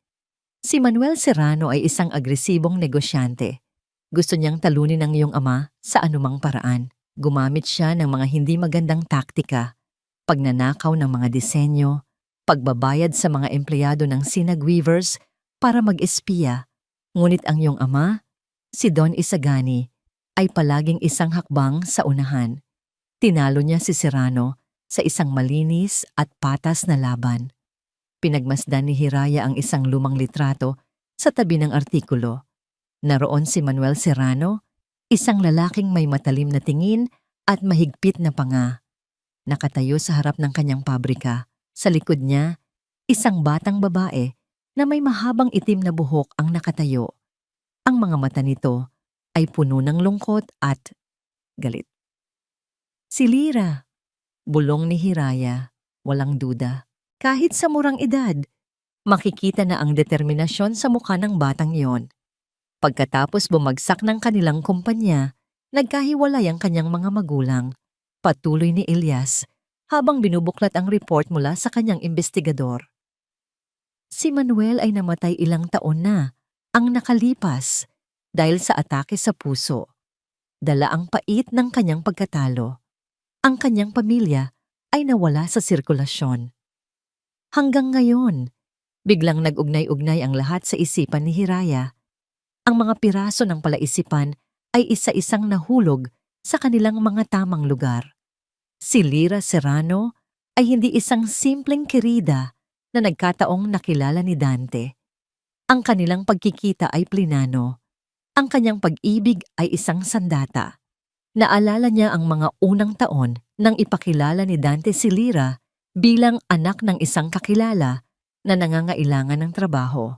Si Manuel Serrano ay isang agresibong negosyante. Gusto niyang talunin ang iyong ama sa anumang paraan. Gumamit siya ng mga hindi magandang taktika, pagnanakaw ng mga disenyo, pagbabayad sa mga empleyado ng Sinag-Weavers para mag-espiya. Ngunit ang iyong ama, si Don Isagani, ay palaging isang hakbang sa unahan. Tinalo niya si Serrano sa isang malinis at patas na laban. Pinagmasdan ni Hiraya ang isang lumang litrato sa tabi ng artikulo. Naroon si Manuel Serrano, isang lalaking may matalim na tingin at mahigpit na panga. Nakatayo sa harap ng kanyang pabrika. Sa likod niya, isang batang babae na may mahabang itim na buhok ang nakatayo. Ang mga mata nito ay puno ng lungkot at galit. Si Lira, bulong ni Hiraya, walang duda. Kahit sa murang edad, makikita na ang determinasyon sa mukha ng batang iyon. Pagkatapos bumagsak ng kanilang kumpanya, nagkahiwalay ang kanyang mga magulang. Patuloy ni Elias habang binubuklat ang report mula sa kanyang investigador. Si Manuel ay namatay ilang taon na ang nakalipas dahil sa atake sa puso. Dala ang pait ng kanyang pagkatalo. Ang kanyang pamilya ay nawala sa sirkulasyon. Hanggang ngayon, biglang nag-ugnay-ugnay ang lahat sa isipan ni Hiraya. Ang mga piraso ng palaisipan ay isa-isang nahulog sa kanilang mga tamang lugar. Si Lyra Serrano ay hindi isang simpleng kirida na nagkataong nakilala ni Dante. Ang kanilang pagkikita ay plinano. Ang kanyang pag-ibig ay isang sandata. Naalala niya ang mga unang taon nang ipakilala ni Dante si Lyra bilang anak ng isang kakilala na nangangailangan ng trabaho.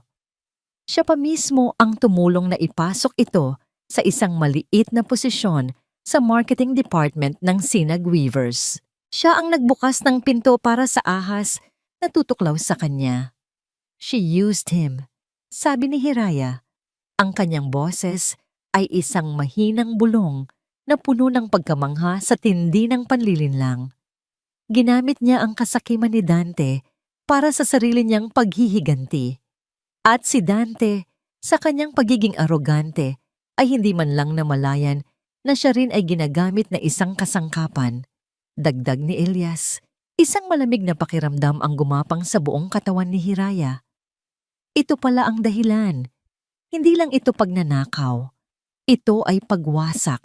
Siya pa mismo ang tumulong na ipasok ito sa isang maliit na posisyon sa marketing department ng Sinag Weavers. Siya ang nagbukas ng pinto para sa ahas na tutuklaw sa kanya. She used him. Sabi ni Hiraya, ang kanyang boses ay isang mahinang bulong na puno ng pagkamangha sa tindi ng panlilinlang. Ginamit niya ang kasakiman ni Dante para sa sarili niyang paghihiganti. At si Dante, sa kanyang pagiging arogante, ay hindi man lang namalayan na siya rin ay ginagamit na isang kasangkapan. Dagdag ni Elias, isang malamig na pakiramdam ang gumapang sa buong katawan ni Hiraya. Ito pala ang dahilan. Hindi lang ito pagnanakaw. Ito ay pagwasak.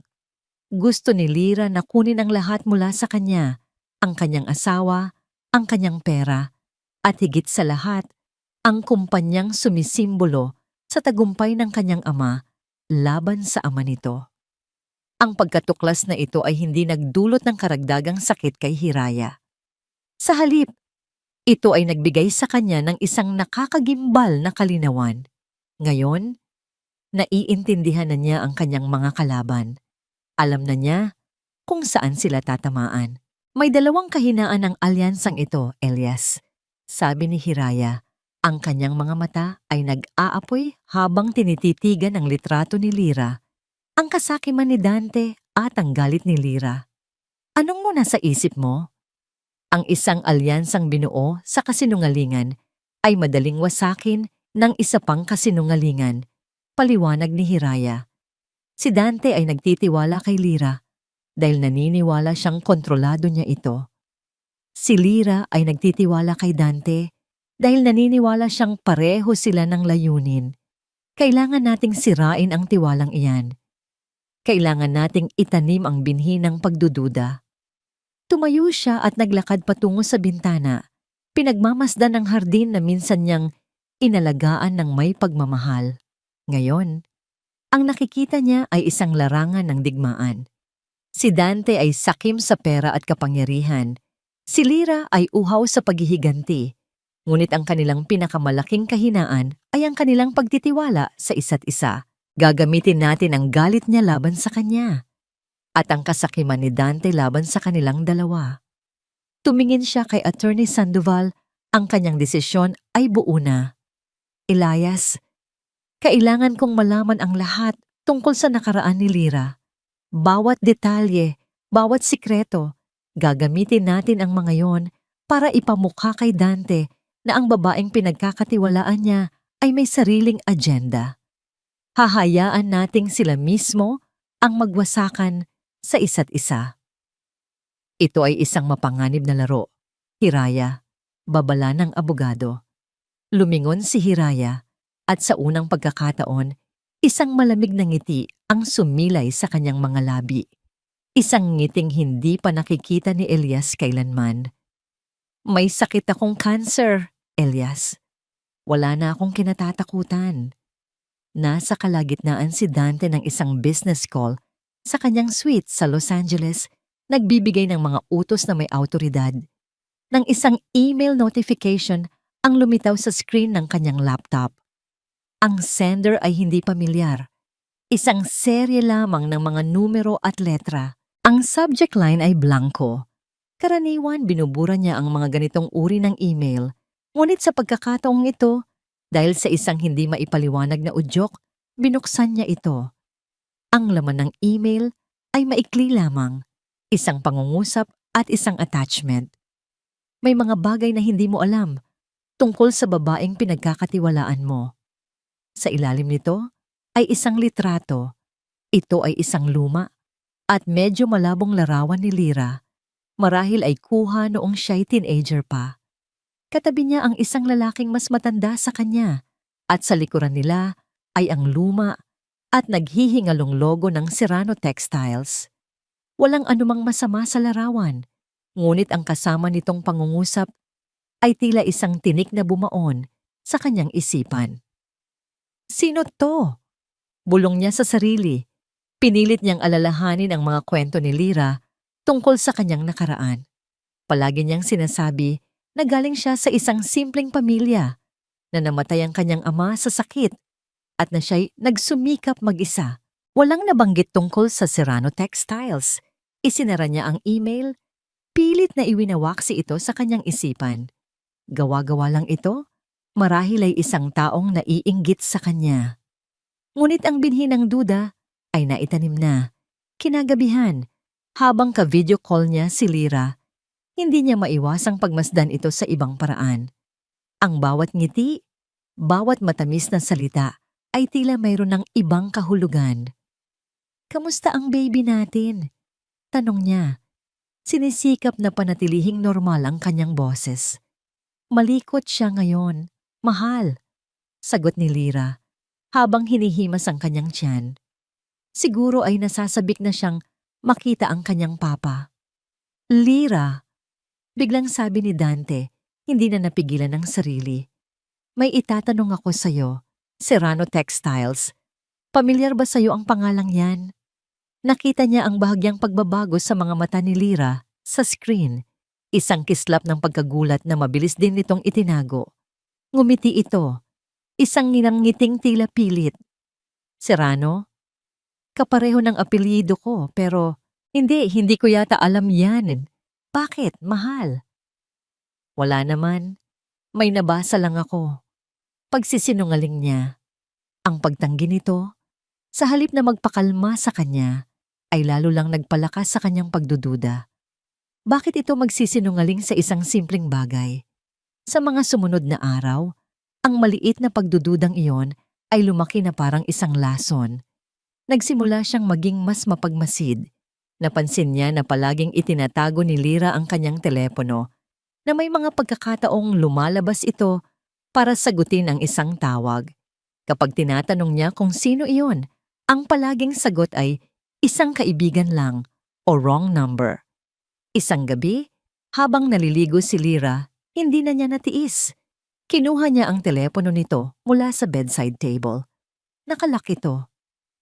Gusto ni Lyra na kunin ang lahat mula sa kanya, ang kanyang asawa, ang kanyang pera, at higit sa lahat, ang kumpanyang sumisimbolo sa tagumpay ng kanyang ama laban sa ama nito. Ang pagkatuklas na ito ay hindi nagdulot ng karagdagang sakit kay Hiraya. Sa halip, ito ay nagbigay sa kanya ng isang nakakagimbal na kalinawan. Ngayon, naiintindihan na niya ang kanyang mga kalaban. Alam na niya kung saan sila tatamaan. May dalawang kahinaan ng alyansang ito, Elias. Sabi ni Hiraya, ang kanyang mga mata ay nag-aapoy habang tinititigan ang litrato ni Lyra, ang kasakiman ni Dante at ang galit ni Lyra. Anong muna sa isip mo? Ang isang alyansang binuo sa kasinungalingan ay madaling wasakin ng isa pang kasinungalingan, paliwanag ni Hiraya. Si Dante ay nagtitiwala kay Lyra dahil naniniwala siyang kontrolado niya ito. Si Lyra ay nagtitiwala kay Dante dahil naniniwala siyang pareho sila ng layunin. Kailangan nating sirain ang tiwalang iyan. Kailangan nating itanim ang binhi ng pagdududa. Tumayo siya at naglakad patungo sa bintana, pinagmamasdan ng hardin na minsan niyang inalagaan ng may pagmamahal. Ngayon, ang nakikita niya ay isang larangan ng digmaan. Si Dante ay sakim sa pera at kapangyarihan. Si Lyra ay uhaw sa paghihiganti. Ngunit ang kanilang pinakamalaking kahinaan ay ang kanilang pagtitiwala sa isa't isa. Gagamitin natin ang galit niya laban sa kanya at ang kasakiman ni Dante laban sa kanilang dalawa. Tumingin siya kay Attorney Sandoval, ang kanyang desisyon ay buo na. Elias, kailangan kong malaman ang lahat tungkol sa nakaraan ni Lyra. Bawat detalye, bawat sikreto, gagamitin natin ang mga yon para ipamukha kay Dante na ang babaeng pinagkakatiwalaan niya ay may sariling agenda. Hahayaan nating sila mismo ang magwasakan sa isa't isa. Ito ay isang mapanganib na laro. Hiraya, babala ng abogado. Lumingon si Hiraya at sa unang pagkakataon, isang malamig na ngiti ang sumilay sa kanyang mga labi. Isang ngiting hindi pa nakikita ni Elias kailanman. May sakit akong cancer, Elias. Wala na akong kinatatakutan. Nasa kalagitnaan si Dante ng isang business call sa kanyang suite sa Los Angeles, nagbibigay ng mga utos na may awtoridad. Nang isang email notification ang lumitaw sa screen ng kanyang laptop. Ang sender ay hindi pamilyar. Isang serye lamang ng mga numero at letra. Ang subject line ay blanco. Karaniwan binubura niya ang mga ganitong uri ng email. Ngunit sa pagkakataong ito, dahil sa isang hindi maipaliwanag na udyok, binuksan niya ito. Ang laman ng email ay maikli lamang, isang pangungusap at isang attachment. May mga bagay na hindi mo alam tungkol sa babaeng pinagkakatiwalaan mo. Sa ilalim nito ay isang litrato. Ito ay isang luma at medyo malabong larawan ni Lyra. Marahil ay kuha noong siya'y teenager pa. Katabi niya ang isang lalaking mas matanda sa kanya at sa likuran nila ay ang luma at naghihingalong logo ng Serrano Textiles. Walang anumang masama sa larawan. Ngunit ang kasama nitong pangungusap ay tila isang tinik na bumaon sa kanyang isipan. Sino to? Bulong niya sa sarili. Pinilit niyang alalahanin ang mga kwento ni Lyra tungkol sa kanyang nakaraan. Palagi niyang sinasabi na galing siya sa isang simpleng pamilya, na namatay ang kanyang ama sa sakit at na siya'y nagsumikap mag-isa. Walang nabanggit tungkol sa Serrano Textiles. Isinara niya ang email, pilit na iwinawaksi ito sa kanyang isipan. Gawa-gawa lang ito, marahil ay isang taong naiinggit sa kanya. Ngunit ang binhi ng duda ay naitanim na. Kinagabihan, habang ka-video call niya si Lyra, hindi niya maiwasang pagmasdan ito sa ibang paraan. Ang bawat ngiti, bawat matamis na salita ay tila mayroon ng ibang kahulugan. Kamusta ang baby natin? Tanong niya. Sinisikap na panatilihing normal ang kanyang boses. Malikot siya ngayon. Mahal. Sagot ni Lyra habang hinihimas ang kanyang tiyan. Siguro ay nasasabik na siyang makita ang kanyang papa. Lyra, biglang sabi ni Dante, hindi na napigilan ng sarili. May itatanong ako sa'yo, Serrano Textiles. Pamilyar ba sa'yo ang pangalang yan? Nakita niya ang bahagyang pagbabago sa mga mata ni Lyra sa screen. Isang kislap ng pagkagulat na mabilis din nitong itinago. Ngumiti ito. Isang ngiting tila pilit. Serrano? Kapareho ng apelyido ko pero hindi ko yata alam yan. Bakit, mahal? Wala naman. May nabasa lang ako. Pagsisinungaling niya. Ang pagtanggi nito, sa halip na magpakalma sa kanya, ay lalo lang nagpalakas sa kanyang pagdududa. Bakit ito magsisinungaling sa isang simpleng bagay? Sa mga sumunod na araw, ang maliit na pagdududang iyon ay lumaki na parang isang lason. Nagsimula siyang maging mas mapagmasid. Napansin niya na palaging itinatago ni Lyra ang kanyang telepono, na may mga pagkakataong lumalabas ito para sagutin ang isang tawag. Kapag tinatanong niya kung sino iyon, ang palaging sagot ay isang kaibigan lang o wrong number. Isang gabi, habang naliligo si Lyra, hindi na niya natiis. Kinuha niya ang telepono nito mula sa bedside table. Nakalock ito.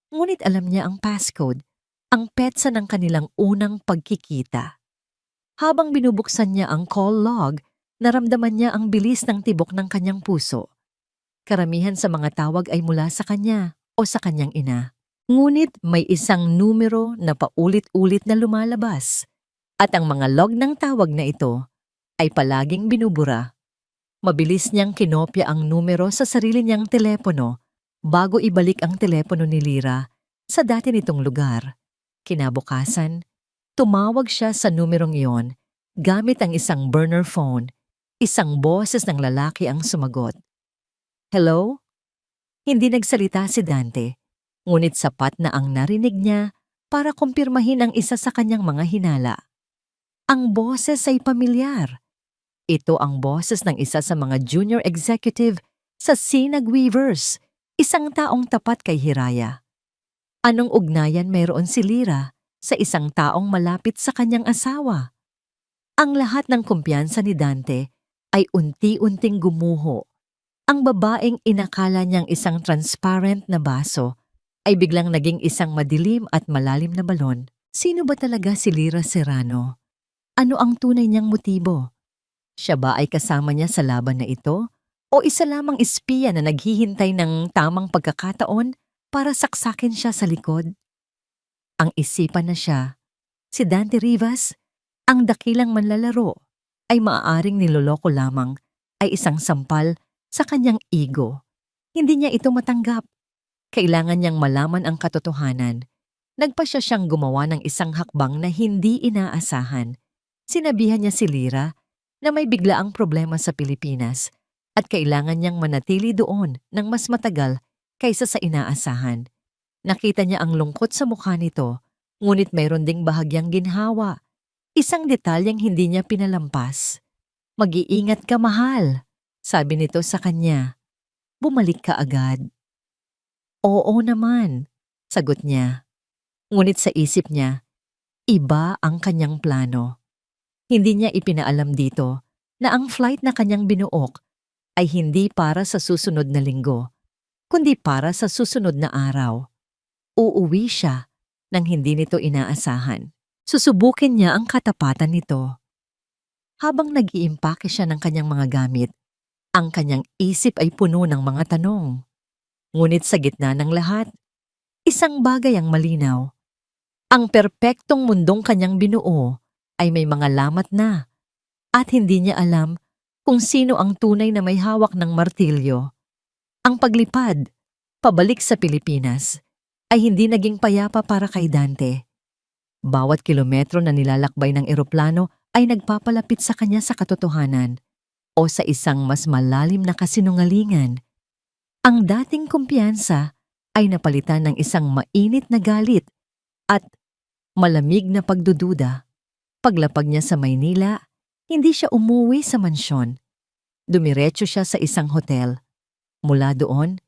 Ngunit alam niya ang passcode, ang petsa ng kanilang unang pagkikita. Habang binubuksan niya ang call log, naramdaman niya ang bilis ng tibok ng kanyang puso. Karamihan sa mga tawag ay mula sa kanya o sa kanyang ina. Ngunit may isang numero na paulit-ulit na lumalabas at ang mga log ng tawag na ito ay palaging binubura. Mabilis niyang kinopya ang numero sa sarili niyang telepono bago ibalik ang telepono ni Lyra sa dati nitong lugar. Kinabukasan, tumawag siya sa numerong iyon gamit ang isang burner phone. Isang boses ng lalaki ang sumagot. Hello? Hindi nagsalita si Dante. Ngunit sapat na ang narinig niya para kumpirmahin ang isa sa kanyang mga hinala. Ang boses ay pamilyar. Ito ang boses ng isa sa mga junior executive sa Sinag Weavers, isang taong tapat kay Hiraya. Anong ugnayan mayroon si Lyra sa isang taong malapit sa kanyang asawa? Ang lahat ng kumpiyansa ni Dante ay unti-unting gumuho. Ang babaeng inakala niyang isang transparent na baso ay biglang naging isang madilim at malalim na balon. Sino ba talaga si Lyra Serrano? Ano ang tunay niyang motibo? Siya ba ay kasama niya sa laban na ito? O isa lamang espiya na naghihintay ng tamang pagkakataon para saksakin siya sa likod? Ang isipan na siya, si Dante Rivas, ang dakilang manlalaro, ay maaaring niloloko lamang, ay isang sampal sa kanyang ego. Hindi niya ito matanggap. Kailangan niyang malaman ang katotohanan. Nagpasya siyang gumawa ng isang hakbang na hindi inaasahan. Sinabihan niya si Lyra na may biglaang problema sa Pilipinas at kailangan niyang manatili doon ng mas matagal kaysa sa inaasahan. Nakita niya ang lungkot sa mukha nito, ngunit mayroon ding bahagyang ginhawa. Isang detalyeng hindi niya pinalampas. Mag-iingat ka, mahal, sabi nito sa kanya. Bumalik ka agad. Oo naman, sagot niya. Ngunit sa isip niya, iba ang kanyang plano. Hindi niya ipinaalam dito na ang flight na kanyang binuok ay hindi para sa susunod na linggo, kundi para sa susunod na araw. Uuwi siya nang hindi nito inaasahan. Susubukin niya ang katapatan nito. Habang nag-iimpake siya ng kanyang mga gamit, ang kanyang isip ay puno ng mga tanong. Ngunit sa gitna ng lahat, isang bagay ang malinaw. Ang perpektong mundong kanyang binuo ay may mga lamat na at hindi niya alam kung sino ang tunay na may hawak ng martilyo. Ang paglipad, pabalik sa Pilipinas, ay hindi naging payapa para kay Dante. Bawat kilometro na nilalakbay ng eroplano ay nagpapalapit sa kanya sa katotohanan o sa isang mas malalim na kasinungalingan. Ang dating kumpiyansa ay napalitan ng isang mainit na galit at malamig na pagdududa. Paglapag niya sa Maynila, hindi siya umuwi sa mansyon. Dumiretso siya sa isang hotel. Mula doon,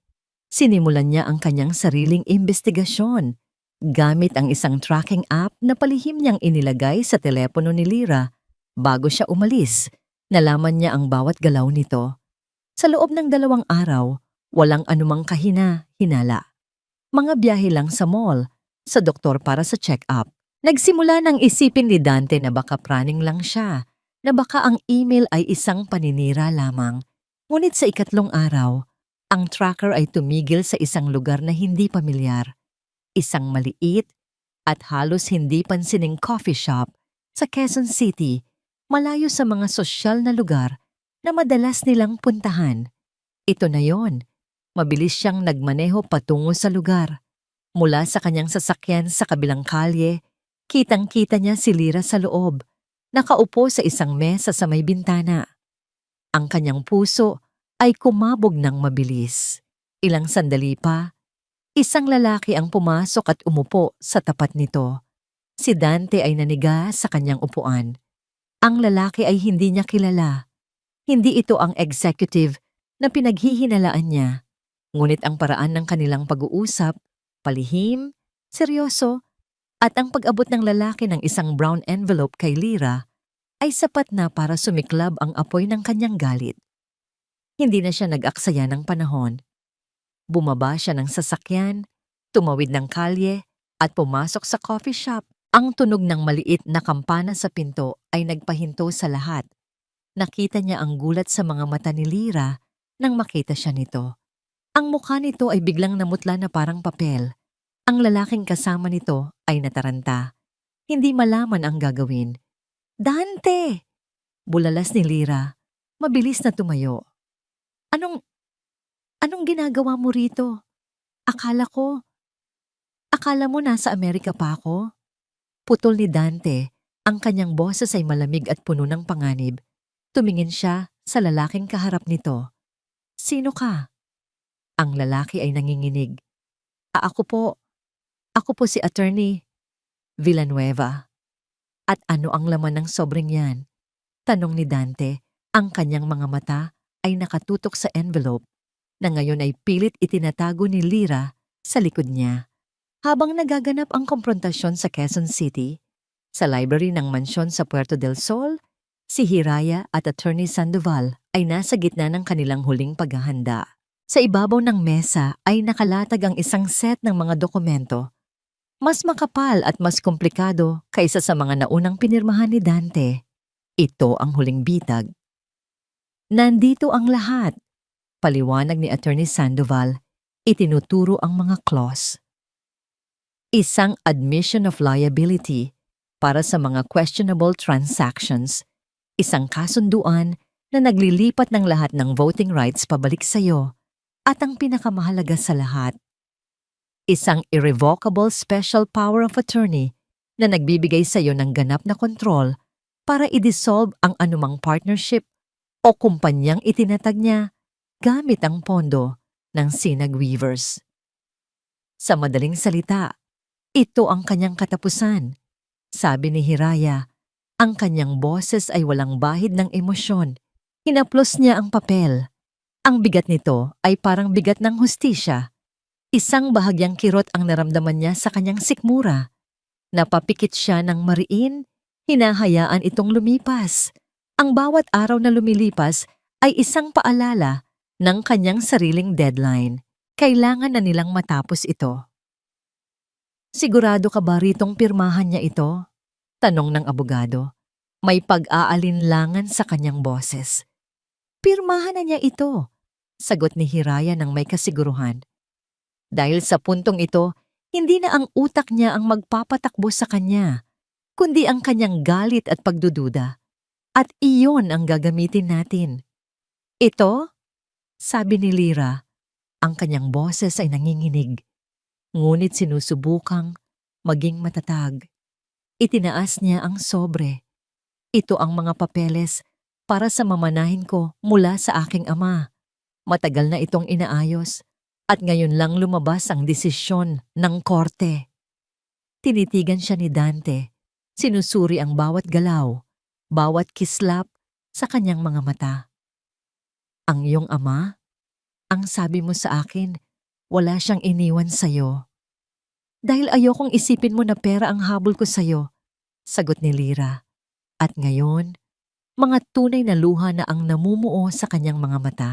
sinimulan niya ang kanyang sariling investigasyon gamit ang isang tracking app na palihim niyang inilagay sa telepono ni Lyra. Bago siya umalis, nalaman niya ang bawat galaw nito. Sa loob ng 2 araw, walang anumang hinala. Mga biyahe lang sa mall, sa doktor para sa check-up. Nagsimula nang isipin ni Dante na baka praning lang siya, na baka ang email ay isang paninira lamang. Ngunit sa 3 araw, ang tracker ay tumigil sa isang lugar na hindi pamilyar. Isang maliit at halos hindi pansining coffee shop sa Quezon City, malayo sa mga sosyal na lugar na madalas nilang puntahan. Ito na yon. Mabilis siyang nagmaneho patungo sa lugar. Mula sa kanyang sasakyan sa kabilang kalye, kitang-kita niya si Lyra sa loob, nakaupo sa isang mesa sa may bintana. Ang kanyang puso ay kumabog ng mabilis. Ilang sandali pa, isang lalaki ang pumasok at umupo sa tapat nito. Si Dante ay naniga sa kanyang upuan. Ang lalaki ay hindi niya kilala. Hindi ito ang executive na pinaghihinalaan niya. Ngunit ang paraan ng kanilang pag-uusap, palihim, seryoso, at ang pag-abot ng lalaki ng isang brown envelope kay Lyra ay sapat na para sumiklab ang apoy ng kanyang galit. Hindi na siya nag-aksaya ng panahon. Bumaba siya ng sasakyan, tumawid ng kalye, at pumasok sa coffee shop. Ang tunog ng maliit na kampana sa pinto ay nagpahinto sa lahat. Nakita niya ang gulat sa mga mata ni Lyra nang makita siya nito. Ang mukha nito ay biglang namutla na parang papel. Ang lalaking kasama nito ay nataranta. Hindi malaman ang gagawin. "Dante!" Bulalas ni Lyra. Mabilis na tumayo. Anong ginagawa mo rito? Akala mo nasa Amerika pa ako?" Putol ni Dante. Ang kanyang boses ay malamig at puno ng panganib. Tumingin siya sa lalaking kaharap nito. "Sino ka?" Ang lalaki ay nanginginig. Ako po si Attorney Villanueva." "At ano ang laman ng sobreng yan?" tanong ni Dante. Ang kanyang mga mata ay nakatutok sa envelope na ngayon ay pilit itinatago ni Lyra sa likod niya. Habang nagaganap ang komprontasyon sa Quezon City, sa library ng mansyon sa Puerto del Sol, si Hiraya at Attorney Sandoval ay nasa gitna ng kanilang huling paghahanda. Sa ibabaw ng mesa ay nakalatag ang isang set ng mga dokumento. Mas makapal at mas komplikado kaysa sa mga naunang pinirmahan ni Dante. Ito ang huling bitag. Nandito ang lahat. Paliwanag ni Attorney Sandoval, itinuturo ang mga clause. Isang admission of liability para sa mga questionable transactions. Isang kasunduan na naglilipat ng lahat ng voting rights pabalik sa iyo. At ang pinakamahalaga sa lahat, isang irrevocable special power of attorney na nagbibigay sa iyo ng ganap na kontrol para i-dissolve ang anumang partnership o kumpanyang itinatag niya gamit ang pondo ng Sinag Weavers. Sa madaling salita, ito ang kanyang katapusan. Sabi ni Hiraya, ang kanyang boses ay walang bahid ng emosyon. Hinaplos niya ang papel. Ang bigat nito ay parang bigat ng hustisya. Isang bahagyang kirot ang naramdaman niya sa kanyang sikmura. Napapikit siya ng mariin, Hinahayaan itong lumipas. Ang bawat araw na lumilipas ay isang paalala ng kanyang sariling deadline. Kailangan na nilang matapos ito. Sigurado ka ba ritong pirmahan niya ito? Tanong ng abogado. May pag-aalinlangan sa kanyang boses. Pirmahan na niya ito, sagot ni Hiraya ng may kasiguruhan. Dahil sa puntong ito, hindi na ang utak niya ang magpapatakbo sa kanya, kundi ang kanyang galit at pagdududa. At iyon ang gagamitin natin. Ito? Sabi ni Lira. Ang kanyang boses ay nanginginig. Ngunit sinusubukang maging matatag. Itinaas niya ang sobre. Ito ang mga papeles para sa mamanahin ko mula sa aking ama. Matagal na itong inaayos at ngayon lang lumabas ang desisyon ng korte. Tinitigan siya ni Dante. Sinusuri ang bawat galaw, bawat kislap sa kanyang mga mata. Ang iyong ama? Ang sabi mo sa akin, wala siyang iniwan sa'yo. Dahil ayokong isipin mo na pera ang habol ko sa'yo, sagot ni Lira. At ngayon, mga tunay na luha na ang namumuo sa kanyang mga mata.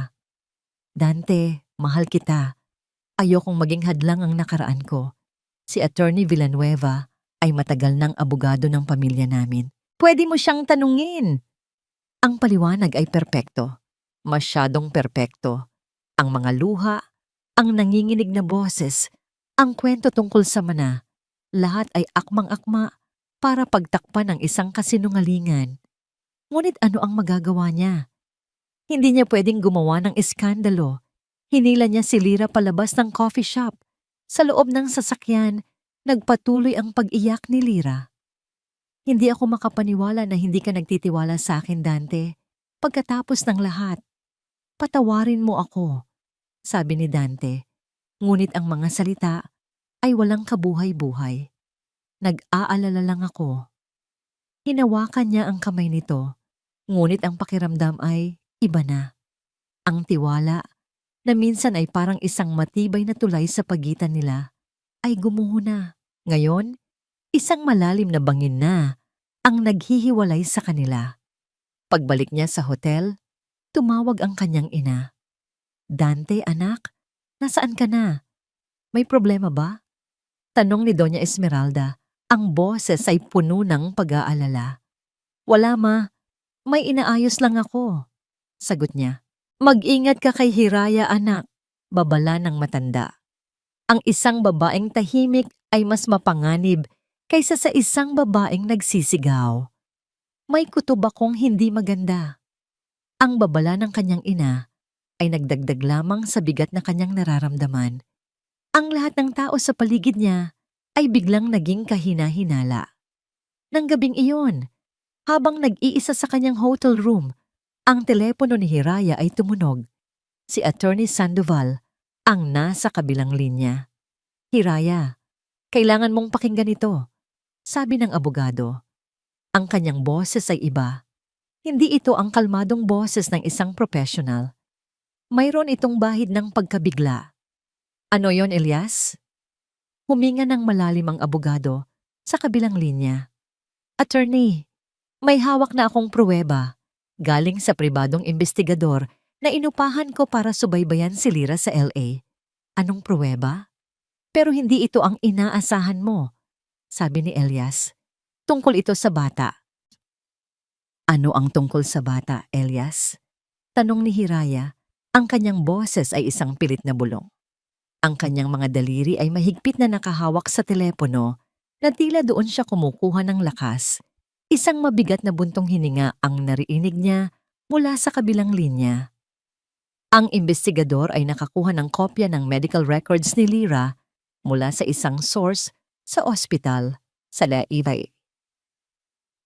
Dante, mahal kita. Ayokong maging hadlang ang nakaraan ko. Si Attorney Villanueva ay matagal ng abogado ng pamilya namin. Pwede mo siyang tanungin. Ang paliwanag ay perpekto. Masyadong perpekto. Ang mga luha, ang nanginginig na boses, ang kwento tungkol sa mana, lahat ay akmang-akma para pagtakpan ng isang kasinungalingan. Ngunit ano ang magagawa niya? Hindi niya pwedeng gumawa ng iskandalo. Hinila niya si Lira palabas ng coffee shop. Sa loob ng sasakyan, nagpatuloy ang pag-iyak ni Lira. Hindi ako makapaniwala na hindi ka nagtitiwala sa akin, Dante. Pagkatapos ng lahat, patawarin mo ako, sabi ni Dante. Ngunit ang mga salita ay walang kabuhay-buhay. Nag-aalala lang ako. Hinawakan niya ang kamay nito, ngunit ang pakiramdam ay iba na. Ang tiwala, na minsan ay parang isang matibay na tulay sa pagitan nila, ay gumuho na. Ngayon, isang malalim na bangin na ang naghihiwalay sa kanila. Pagbalik niya sa hotel, tumawag ang kanyang ina. Dante, anak, nasaan ka na? May problema ba? Tanong ni Doña Esmeralda. Ang boses ay puno ng pag-aalala. Wala ma, may inaayos lang ako, sagot niya. Mag-ingat ka kay Hiraya, anak, babala ng matanda. Ang isang babaeng tahimik ay mas mapanganib kaysa sa isang babaeng nagsisigaw. May kutob akong hindi maganda. Ang babala ng kanyang ina ay nagdagdag lamang sa bigat na kanyang nararamdaman. Ang lahat ng tao sa paligid niya ay biglang naging kahina-hinala. Nang gabing iyon, habang nag-iisa sa kanyang hotel room, ang telepono ni Hiraya ay tumunog. Si Attorney Sandoval ang nasa kabilang linya. Hiraya, kailangan mong pakinggan ito, sabi ng abogado. Ang kanyang boses ay iba. Hindi ito ang kalmadong boses ng isang professional. Mayroon itong bahid ng pagkabigla. Ano yon, Elias? Huminga ng malalim ang abogado sa kabilang linya. Attorney, may hawak na akong pruweba galing sa pribadong investigador na inupahan ko para subaybayan si Lira sa LA. Anong pruweba? Pero hindi ito ang inaasahan mo, sabi ni Elias. Tungkol ito sa bata. Ano ang tungkol sa bata, Elias? Tanong ni Hiraya. Ang kanyang boses ay isang pilit na bulong. Ang kanyang mga daliri ay mahigpit na nakahawak sa telepono na tila doon siya kumukuha ng lakas. Isang mabigat na buntong hininga ang narinig niya mula sa kabilang linya. Ang investigador ay nakakuha ng kopya ng medical records ni Lira mula sa isang source sa ospital sa Leyte.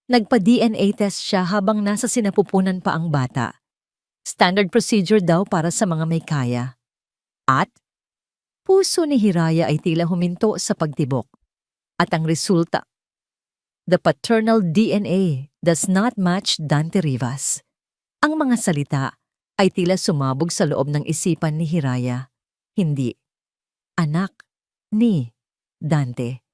Nagpa-DNA test siya habang nasa sinapupunan pa ang bata. Standard procedure daw para sa mga may kaya. At puso ni Hiraya ay tila huminto sa pagtibok. At ang resulta, the paternal DNA does not match Dante Rivas. Ang mga salita ay tila sumabog sa loob ng isipan ni Hiraya. Hindi. Anak ni Dante.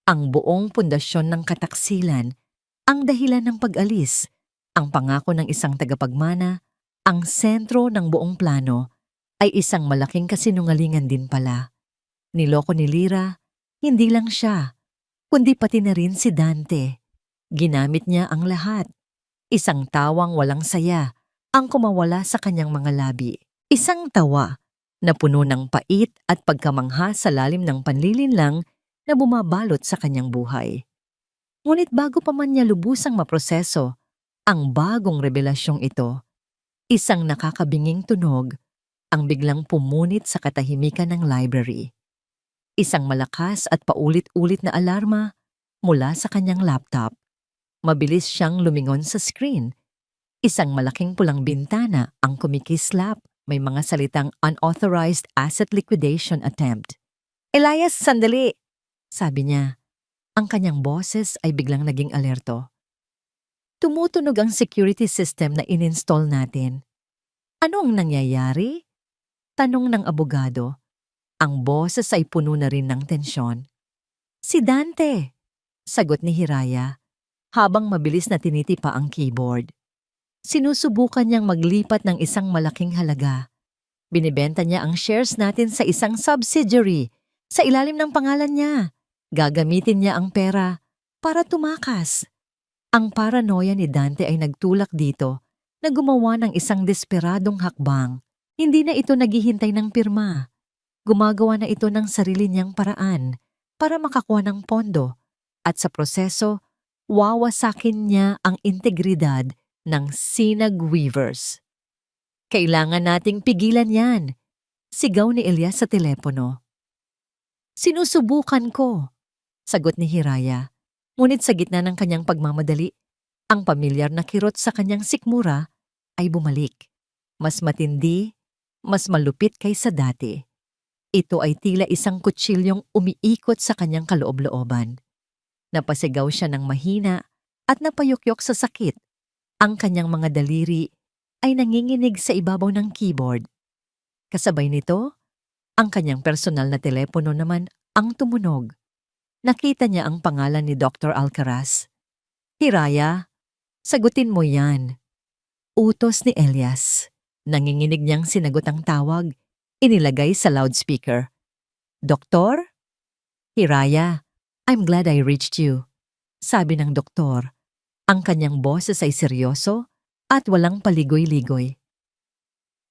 Ang buong pundasyon ng kataksilan Ang dahilan ng pag-alis, ang pangako ng isang tagapagmana, ang sentro ng buong plano, ay isang malaking kasinungalingan din pala. Niloko ni Lyra, hindi lang siya, kundi pati na rin si Dante. Ginamit niya ang lahat. Isang tawang walang saya ang kumawala sa kanyang mga labi. Isang tawa na puno ng pait at pagkamangha sa lalim ng panlilinlang na bumabalot sa kanyang buhay. Ngunit bago pa man niya lubusang maproseso ang bagong revelasyong ito, isang nakakabinging tunog ang biglang pumunit sa katahimikan ng library. Isang malakas at paulit-ulit na alarma mula sa kanyang laptop. Mabilis siyang lumingon sa screen. Isang malaking pulang bintana ang kumikislap, may mga salitang unauthorized asset liquidation attempt. "Elias, sandali!" sabi niya. Ang kanyang boses ay biglang naging alerto. Tumutunog ang security system na ininstall natin. Ano ang nangyayari? Tanong ng abogado. Ang boses ay puno na rin ng tensyon. "Si Dante," sagot ni Hiraya, habang mabilis na tinitipa ang keyboard. Sinusubukan niyang maglipat ng isang malaking halaga. Binibenta niya ang shares natin sa isang subsidiary sa ilalim ng pangalan niya. Gagamitin niya ang pera para tumakas. Ang paranoia ni Dante ay nagtulak dito na gumawa ng isang desperadong hakbang. Hindi na ito naghihintay ng pirma. Gumagawa na ito ng sarili niyang paraan para makakuha ng pondo at sa proseso, wawasakin niya ang integridad ng Sinag Weavers. "Kailangan nating pigilan yan," sigaw ni Elias sa telepono. "Sinusubukan ko," sagot ni Hiraya. Ngunit sa gitna ng kanyang pagmamadali, ang pamilyar na kirot sa kanyang sikmura ay bumalik. Mas matindi, mas malupit kaysa dati. Ito ay tila isang kutsilyong umiikot sa kanyang kaloob-looban. Napasigaw siya ng mahina at napayukyok sa sakit. Ang kanyang mga daliri ay nanginginig sa ibabaw ng keyboard. Kasabay nito, ang kanyang personal na telepono naman ang tumunog. Nakita niya ang pangalan ni Dr. Alcaraz. "Hiraya, sagutin mo yan." Utos ni Elias. Nanginginig niyang sinagot ang tawag, inilagay sa loudspeaker. "Doktor?" "Hiraya, I'm glad I reached you," sabi ng doktor. Ang kanyang boses ay seryoso at walang paligoy-ligoy.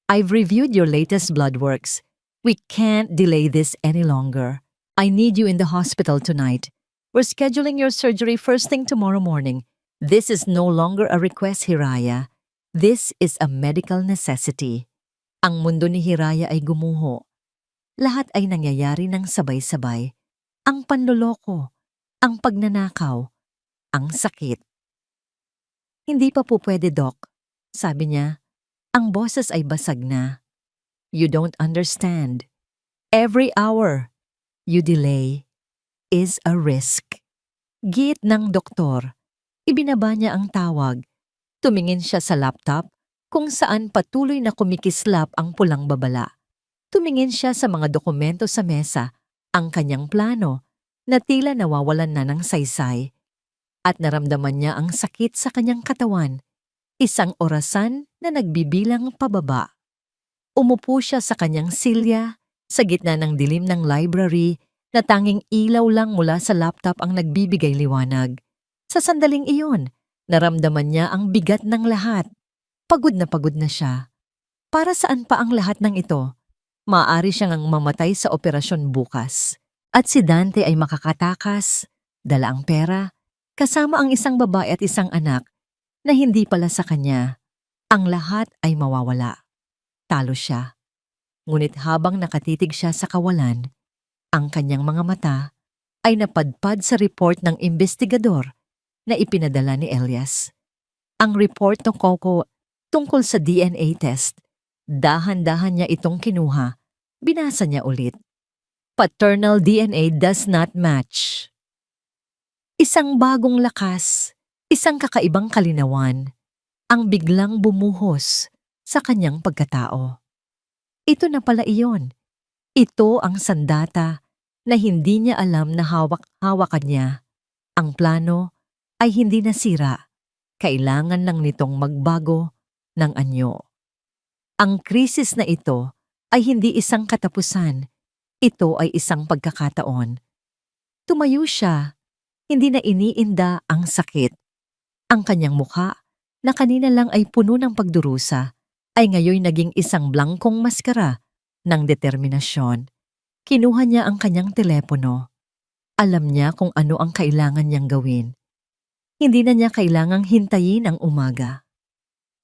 "I've reviewed your latest blood works. We can't delay this any longer. I need you in the hospital tonight. We're scheduling your surgery first thing tomorrow morning. This is no longer a request, Hiraya. This is a medical necessity." Ang mundo ni Hiraya ay gumuho. Lahat ay nangyayari ng sabay-sabay. Ang panloloko, ang pagnanakaw, ang sakit. "Hindi pa po pwede, Doc," sabi niya. Ang boses ay basag na. "You don't understand. Every hour you delay is a risk." Giit ng doktor. Ibinaba niya ang tawag. Tumingin siya sa laptop kung saan patuloy na kumikislap ang pulang babala. Tumingin siya sa mga dokumento sa mesa, ang kanyang plano, na tila nawawalan na ng saysay. At naramdaman niya ang sakit sa kanyang katawan, isang orasan na nagbibilang pababa. Umupo siya sa kanyang silya, sa gitna ng dilim ng library, na tanging ilaw lang mula sa laptop ang nagbibigay liwanag. Sa sandaling iyon, naramdaman niya ang bigat ng lahat. Pagod na siya. Para saan pa ang lahat ng ito? Maaari siyang ang mamatay sa operasyon bukas. At si Dante ay makakatakas, dala ang pera, kasama ang isang babae at isang anak na hindi pala sa kanya. Ang lahat ay mawawala. Talo siya. Ngunit habang nakatitig siya sa kawalan, ang kanyang mga mata ay napadpad sa report ng investigador na ipinadala ni Elias. Ang report ng Coco tungkol sa DNA test. Dahan-dahan niya itong kinuha. Binasa niya ulit. Paternal DNA does not match. Isang bagong lakas, isang kakaibang kalinawan, ang biglang bumuhos sa kanyang pagkatao. Ito na pala iyon. Ito ang sandata na hindi niya alam na hawak-hawakan niya. Ang plano ay hindi nasira. Kailangan lang nitong magbago ng anyo. Ang krisis na ito ay hindi isang katapusan. Ito ay isang pagkakataon. Tumayo siya, hindi na iniinda ang sakit. Ang kanyang mukha, na kanina lang ay puno ng pagdurusa, ay ngayon naging isang blangkong maskara ng determinasyon. Kinuha niya ang kanyang telepono. Alam niya kung ano ang kailangan niyang gawin. Hindi na niya kailangang hintayin ang umaga.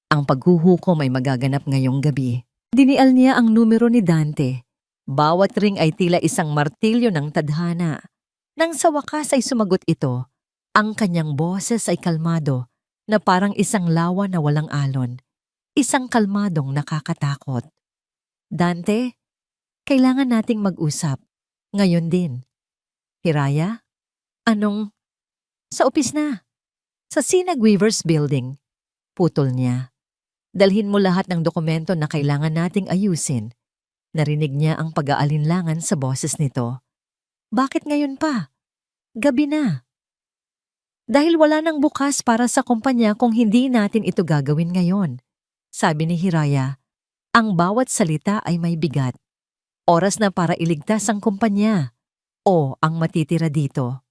Ang paghuhukom ay magaganap ngayong gabi. Dinial niya ang numero ni Dante. Bawat ring ay tila isang martilyo ng tadhana. Nang sa wakas ay sumagot ito, ang kanyang boses ay kalmado na parang isang lawa na walang alon. Isang kalmadong nakakatakot. Dante, kailangan nating mag-usap. Ngayon din. Hiraya? Anong? Sa opis na. Sa Sinag Weavers Building. Putol niya. Dalhin mo lahat ng dokumento na kailangan nating ayusin. Narinig niya ang pag-aalinlangan sa boses nito. Bakit ngayon pa? Gabi na. Dahil wala nang bukas para sa kumpanya kung hindi natin ito gagawin ngayon. Sabi ni Hiraya, ang bawat salita ay may bigat. Oras na para iligtas ang kumpanya o ang matitira dito.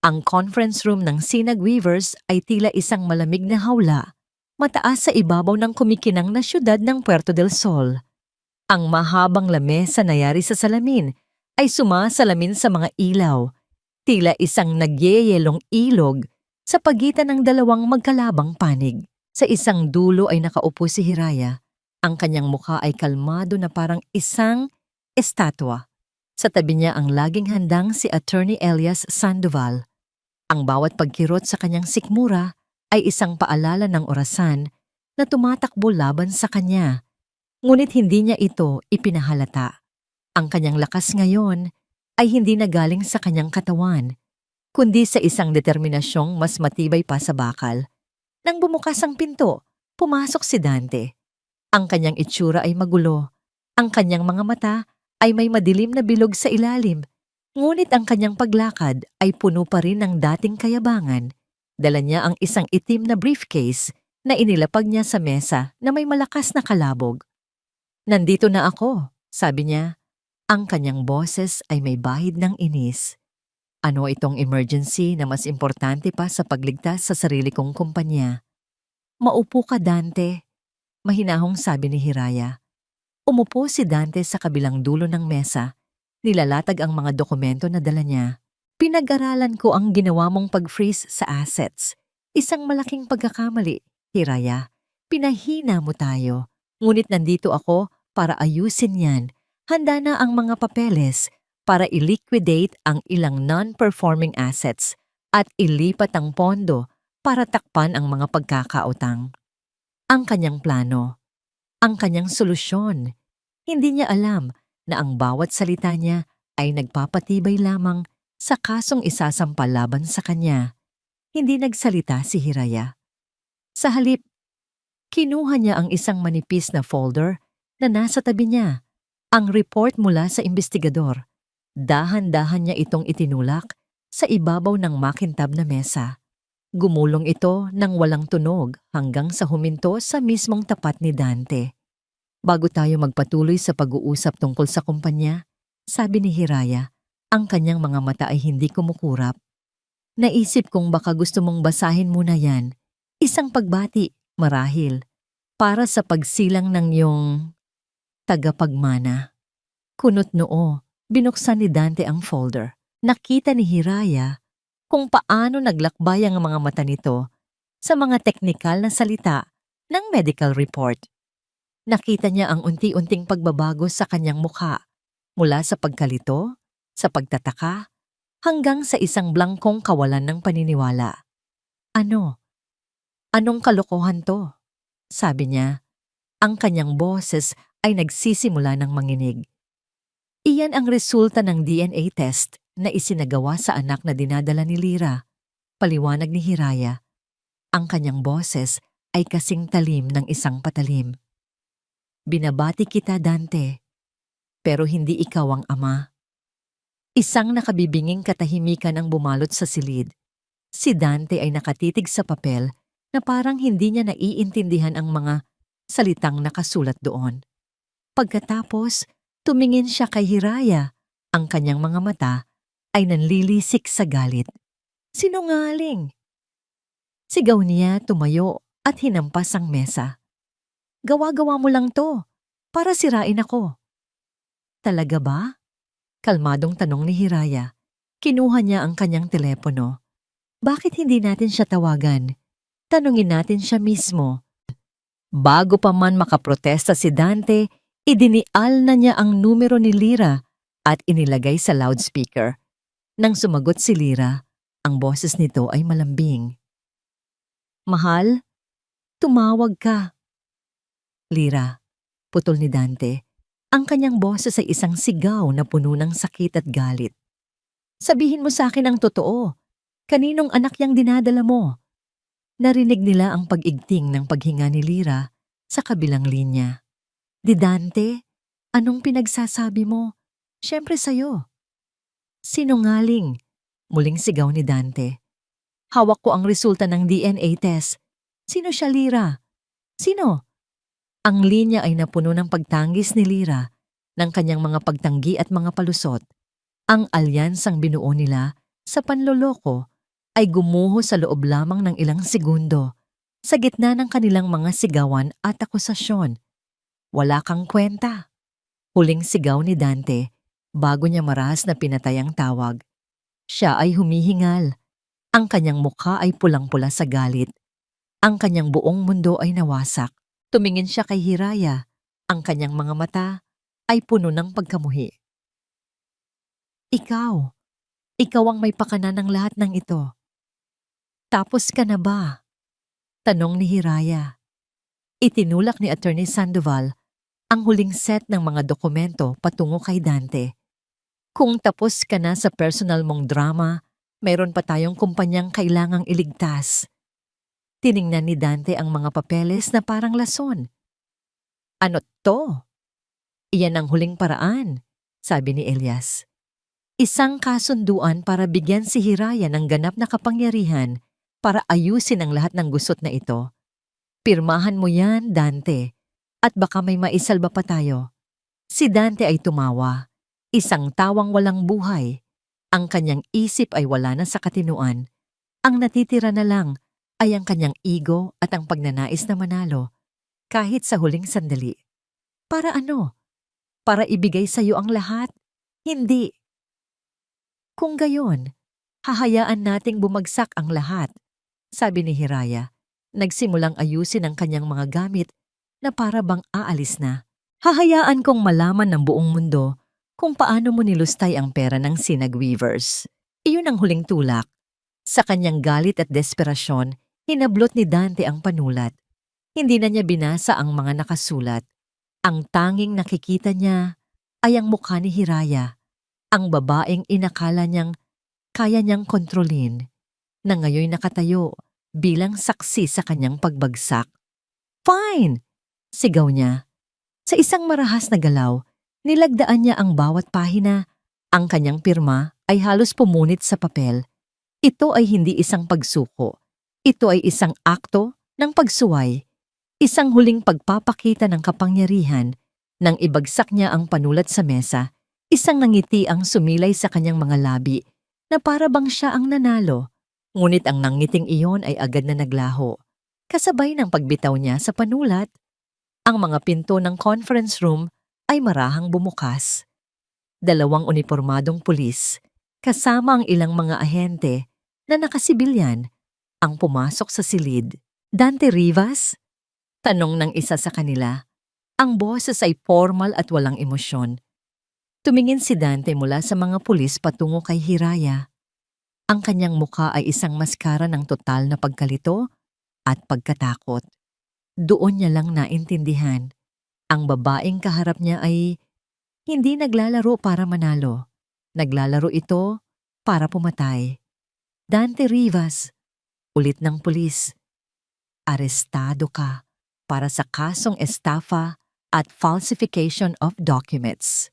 Ang conference room ng Sinag Weavers ay tila isang malamig na hawla, mataas sa ibabaw ng kumikinang na syudad ng Puerto del Sol. Ang mahabang lamesa na yari sa salamin ay sumasalamin sa mga ilaw, tila isang nagyeyelong ilog sa pagitan ng dalawang magkalabang panig. Sa isang dulo ay nakaupo si Hiraya. Ang kanyang mukha ay kalmado na parang isang estatwa. Sa tabi niya ang laging handang si Attorney Elias Sandoval. Ang bawat pagkirot sa kanyang sikmura ay isang paalala ng orasan na tumatakbo laban sa kanya. Ngunit hindi niya ito ipinahalata. Ang kanyang lakas ngayon ay hindi nagaling sa kanyang katawan, kundi sa isang determinasyong mas matibay pa sa bakal. Nang bumukas ang pinto, pumasok si Dante. Ang kanyang itsura ay magulo. Ang kanyang mga mata ay may madilim na bilog sa ilalim. Ngunit ang kanyang paglakad ay puno pa rin ng dating kayabangan. Dala niya ang isang itim na briefcase na inilapag niya sa mesa na may malakas na kalabog. Nandito na ako, sabi niya. Ang kanyang boses ay may bahid ng inis. Ano itong emergency na mas importante pa sa pagligtas sa sarili kong kumpanya? Maupo ka, Dante. Mahinahong sabi ni Hiraya. Umupo si Dante sa kabilang dulo ng mesa. Nilalatag ang mga dokumento na dala niya. Pinag-aralan ko ang ginawa mong pag-freeze sa assets. Isang malaking pagkakamali, Hiraya. Pinahina mo tayo. Ngunit nandito ako para ayusin yan. Handa na ang mga papeles para i-liquidate ang ilang non-performing assets at ilipat ang pondo para takpan ang mga pagkakautang. Ang kanyang plano, ang kanyang solusyon. Hindi niya alam na ang bawat salita niya ay nagpapatibay lamang sa kasong isasampal laban sa kanya. Hindi nagsalita si Hiraya. Sa halip, kinuha niya ang isang manipis na folder na nasa tabi niya. Ang report mula sa investigador. Dahan-dahan niya itong itinulak sa ibabaw ng makintab na mesa. Gumulong ito ng walang tunog hanggang sa huminto sa mismong tapat ni Dante. Bago tayo magpatuloy sa pag-uusap tungkol sa kumpanya, sabi ni Hiraya, ang kanyang mga mata ay hindi kumukurap. Naisip kong baka gusto mong basahin muna yan. Isang pagbati, marahil, para sa pagsilang ng iyong tagapagmana. Kunot noo, binuksan ni Dante ang folder. Nakita ni Hiraya kung paano naglakbay ang mga mata nito sa mga teknikal na salita ng medical report. Nakita niya ang unti-unting pagbabago sa kanyang mukha, mula sa pagkalito, sa pagtataka, hanggang sa isang blangkong kawalan ng paniniwala. Ano? Anong kalokohan to? Sabi niya. Ang kanyang boses ay nagsisimula ng manginig. Iyan ang resulta ng DNA test na isinagawa sa anak na dinadala ni Lyra. Paliwanag ni Hiraya. Ang kanyang boses ay kasing talim ng isang patalim. Binabati kita, Dante, pero hindi ikaw ang ama. Isang nakabibinging katahimikan ang bumalot sa silid. Si Dante ay nakatitig sa papel na parang hindi niya naiintindihan ang mga salitang nakasulat doon. Pagkatapos, tumingin siya kay Hiraya. Ang kanyang mga mata ay nanlilisik sa galit. Sinungaling! Sigaw niya, tumayo at hinampas ang mesa. Gawa-gawa mo lang to, para sirain ako. Talaga ba? Kalmadong tanong ni Hiraya. Kinuha niya ang kanyang telepono. Bakit hindi natin siya tawagan? Tanungin natin siya mismo. Bago pa man makaprotesta si Dante, idinial na niya ang numero ni Lyra at inilagay sa loudspeaker. Nang sumagot si Lyra, ang boses nito ay malambing. Mahal, tumawag ka. Lyra, putol ni Dante. Ang kanyang boses ay isang sigaw na puno ng sakit at galit. Sabihin mo sa akin ang totoo. Kaninong anak yang dinadala mo? Narinig nila ang pag-igting ng paghinga ni Lyra sa kabilang linya. Di Dante, anong pinagsasabi mo? Siyempre sa'yo. Sinungaling, muling sigaw ni Dante. Hawak ko ang resulta ng DNA test. Sino siya, Lyra? Sino? Ang linya ay napuno ng pagtanggis ni Lyra, ng kanyang mga pagtanggi at mga palusot. Ang alyansang binuo nila sa panloloko ay gumuho sa loob lamang ng ilang segundo sa gitna ng kanilang mga sigawan at akusasyon. Wala kang kwenta. Huling sigaw ni Dante bago niya marahas na pinatay ang tawag. Siya ay humihingal. Ang kanyang mukha ay pulang-pula sa galit. Ang kanyang buong mundo ay nawasak. Tumingin siya kay Hiraya. Ang kanyang mga mata ay puno ng pagkamuhi. Ikaw ang may pakana ng lahat ng ito. Tapos ka na ba? Tanong ni Hiraya. Itinulak ni Attorney Sandoval ang huling set ng mga dokumento patungo kay Dante. Kung tapos ka na sa personal mong drama, mayroon pa tayong kumpanyang kailangang iligtas. Tiningnan ni Dante ang mga papeles na parang lason. Ano to? Iyan ang huling paraan, sabi ni Elias. Isang kasunduan para bigyan si Hiraya ng ganap na kapangyarihan para ayusin ang lahat ng gusot na ito. Pirmahan mo yan, Dante, at baka may maisalba pa tayo. Si Dante ay tumawa, isang tawang walang buhay. Ang kanyang isip ay wala na sa katinuan. Ang natitira na lang ay ang kanyang ego at ang pagnanais na manalo, kahit sa huling sandali. Para ano? Para ibigay sa iyo ang lahat? Hindi. Kung gayon, hahayaan nating bumagsak ang lahat, sabi ni Hiraya. Nagsimulang ayusin ang kanyang mga gamit na para bang aalis na. Hahayaan kong malaman ng buong mundo kung paano mo nilustay ang pera ng Sinag Weavers. Iyon ang huling tulak. Sa kanyang galit at desperasyon, hinablot ni Dante ang panulat. Hindi na niya binasa ang mga nakasulat. Ang tanging nakikita niya ay ang mukha ni Hiraya, ang babaeng inakala niyang kaya niyang kontrolin, na ngayon nakatayo bilang saksi sa kanyang pagbagsak. Fine! Sigaw niya. Sa isang marahas na galaw, nilagdaan niya ang bawat pahina. Ang kanyang pirma ay halos pumunit sa papel. Ito ay hindi isang pagsuko. Ito ay isang akto ng pagsuway. Isang huling pagpapakita ng kapangyarihan. Nang ibagsak niya ang panulat sa mesa, isang nangiti ang sumilay sa kanyang mga labi na para bang siya ang nanalo. Ngunit ang nangiting iyon ay agad na naglaho. Kasabay ng pagbitaw niya sa panulat, ang mga pinto ng conference room ay marahang bumukas. 2 unipormadong pulis, kasama ang ilang mga ahente na nakasibilyan, ang pumasok sa silid. Dante Rivas? Tanong ng isa sa kanila. Ang boses ay formal at walang emosyon. Tumingin si Dante mula sa mga pulis patungo kay Hiraya. Ang kanyang mukha ay isang maskara ng total na pagkalito at pagkatakot. Doon niya lang naintindihan. Ang babaeng kaharap niya ay hindi naglalaro para manalo. Naglalaro ito para pumatay. Dante Rivas, ulit ng pulis. Arestado ka para sa kasong estafa at falsification of documents.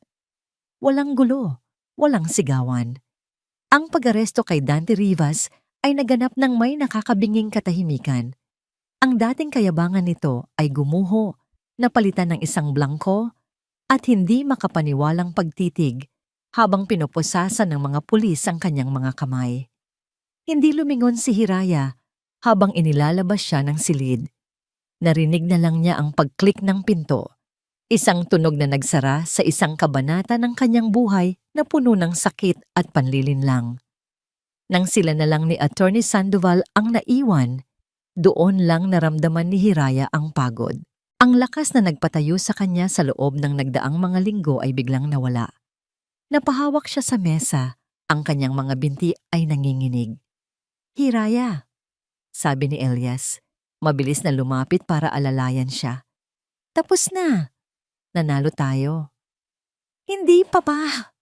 Walang gulo, walang sigawan. Ang pag-aresto kay Dante Rivas ay naganap ng may nakakabinging katahimikan. Ang dating kayabangan nito ay gumuho, napalitan ng isang blangko at hindi makapaniwalang pagtitig habang pinupusasan ng mga pulis ang kanyang mga kamay. Hindi lumingon si Hiraya habang inilalabas siya ng silid. Narinig na lang niya ang pag-click ng pinto. Isang tunog na nagsara sa isang kabanata ng kanyang buhay na puno ng sakit at panlilinlang. Nang sila na lang ni Attorney Sandoval ang naiwan, doon lang naramdaman ni Hiraya ang pagod. Ang lakas na nagpatayo sa kanya sa loob ng nagdaang mga linggo ay biglang nawala. Napahawak siya sa mesa, ang kanyang mga binti ay nanginginig. "Hiraya," sabi ni Elias, mabilis na lumapit para alalayan siya. "Tapos na. Nanalo tayo." "Hindi pa ba?"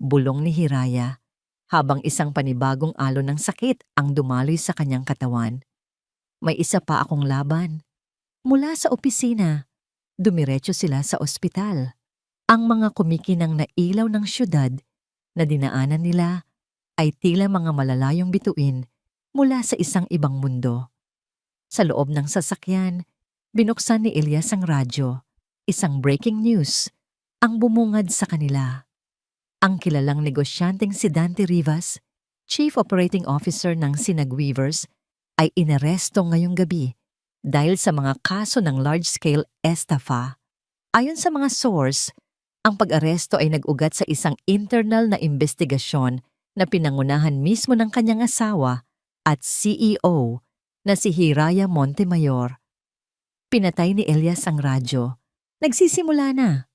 bulong ni Hiraya, habang isang panibagong alon ng sakit ang dumaloy sa kanyang katawan. "May isa pa akong laban." Mula sa opisina, dumiretso sila sa ospital. Ang mga kumikinang na ilaw ng syudad na dinaanan nila ay tila mga malalayong bituin mula sa isang ibang mundo. Sa loob ng sasakyan, binuksan ni Elias ang radyo, isang breaking news ang bumungad sa kanila. Ang kilalang negosyanteng si Dante Rivas, Chief Operating Officer ng Sinag Weavers, ay inaresto ngayong gabi dahil sa mga kaso ng large-scale estafa. Ayon sa mga source, ang pag-aresto ay nag-ugat sa isang internal na investigasyon na pinangunahan mismo ng kanyang asawa at CEO na si Hiraya Montemayor. Pinatay ni Elias ang radyo. Nagsisimula na.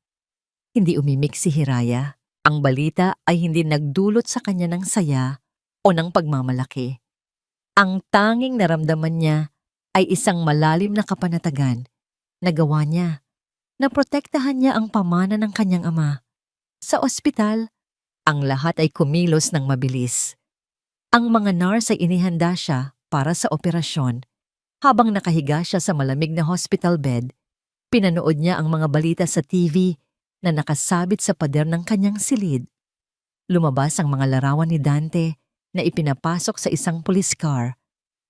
Hindi umimik si Hiraya. Ang balita ay hindi nagdulot sa kanya ng saya o ng pagmamalaki. Ang tanging naramdaman niya ay isang malalim na kapanatagan. Nagawa niya. Naprotektahan niya ang pamana ng kanyang ama. Sa ospital, ang lahat ay kumilos ng mabilis. Ang mga nurse ay inihanda siya para sa operasyon. Habang nakahiga siya sa malamig na hospital bed, pinanood niya ang mga balita sa TV na nakasabit sa pader ng kanyang silid. Lumabas ang mga larawan ni Dante na ipinapasok sa isang police car.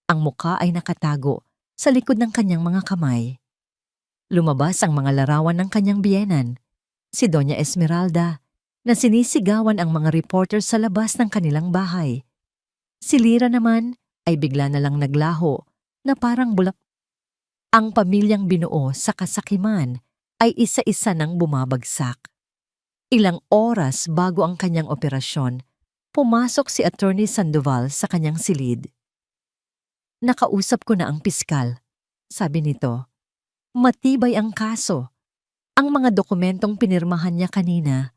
Ang muka ay nakatago sa likod ng kanyang mga kamay. Lumabas ang mga larawan ng kanyang biyenan, si Doña Esmeralda, na sinisigawan ang mga reporter sa labas ng kanilang bahay. Si Lira naman ay bigla na lang naglaho na parang bulak. Ang pamilyang binuo sa kasakiman ay isa-isa nang bumabagsak. Ilang oras bago ang kanyang operasyon, pumasok si Attorney Sandoval sa kanyang silid. "Nakausap ko na ang piskal," sabi nito. "Matibay ang kaso. Ang mga dokumentong pinirmahan niya kanina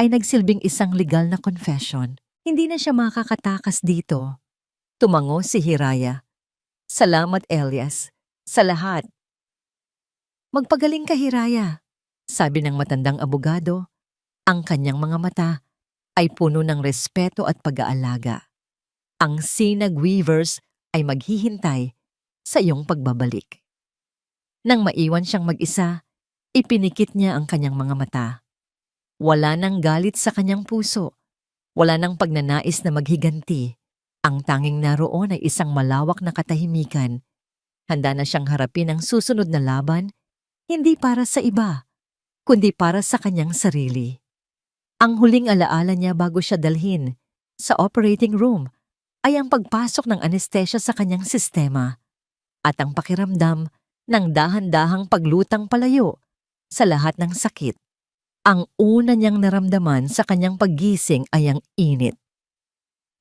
ay nagsilbing isang legal na confession. Hindi na siya makakatakas dito." Tumango si Hiraya. "Salamat, Elias. Sa lahat." "Magpagaling ka, Hiraya," sabi ng matandang abogado. Ang kanyang mga mata ay puno ng respeto at pag-aalaga. Ang Sinag Weavers ay maghihintay sa iyong pagbabalik. Nang maiwan siyang mag-isa, ipinikit niya ang kanyang mga mata. Wala nang galit sa kanyang puso. Wala nang pagnanais na maghiganti. Ang tanging naroon ay isang malawak na katahimikan. Handa na siyang harapin ang susunod na laban, hindi para sa iba, kundi para sa kanyang sarili. Ang huling alaala niya bago siya dalhin sa operating room ay ang pagpasok ng anesthesia sa kanyang sistema at ang pakiramdam ng dahan-dahang paglutang palayo sa lahat ng sakit. Ang una niyang naramdaman sa kanyang paggising ay ang init.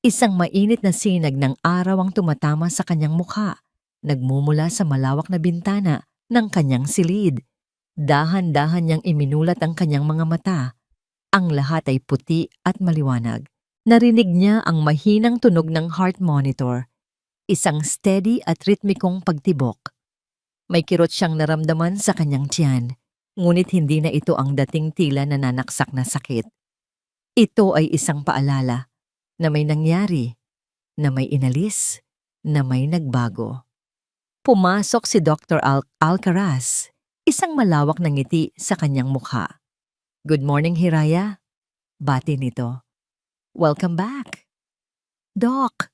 Isang mainit na sinag ng araw ang tumatama sa kanyang mukha, nagmumula sa malawak na bintana ng kanyang silid. Dahan-dahan niyang iminulat ang kanyang mga mata. Ang lahat ay puti at maliwanag. Narinig niya ang mahinang tunog ng heart monitor, isang steady at ritmikong pagtibok. May kirot siyang naramdaman sa kanyang tiyan, ngunit hindi na ito ang dating tila nananaksak na sakit. Ito ay isang paalala na may nangyari, na may inalis, na may nagbago. Pumasok si Dr. Alcaraz, isang malawak na ngiti sa kanyang mukha. "Good morning, Hiraya," bati nito. "Welcome back." "Doc,"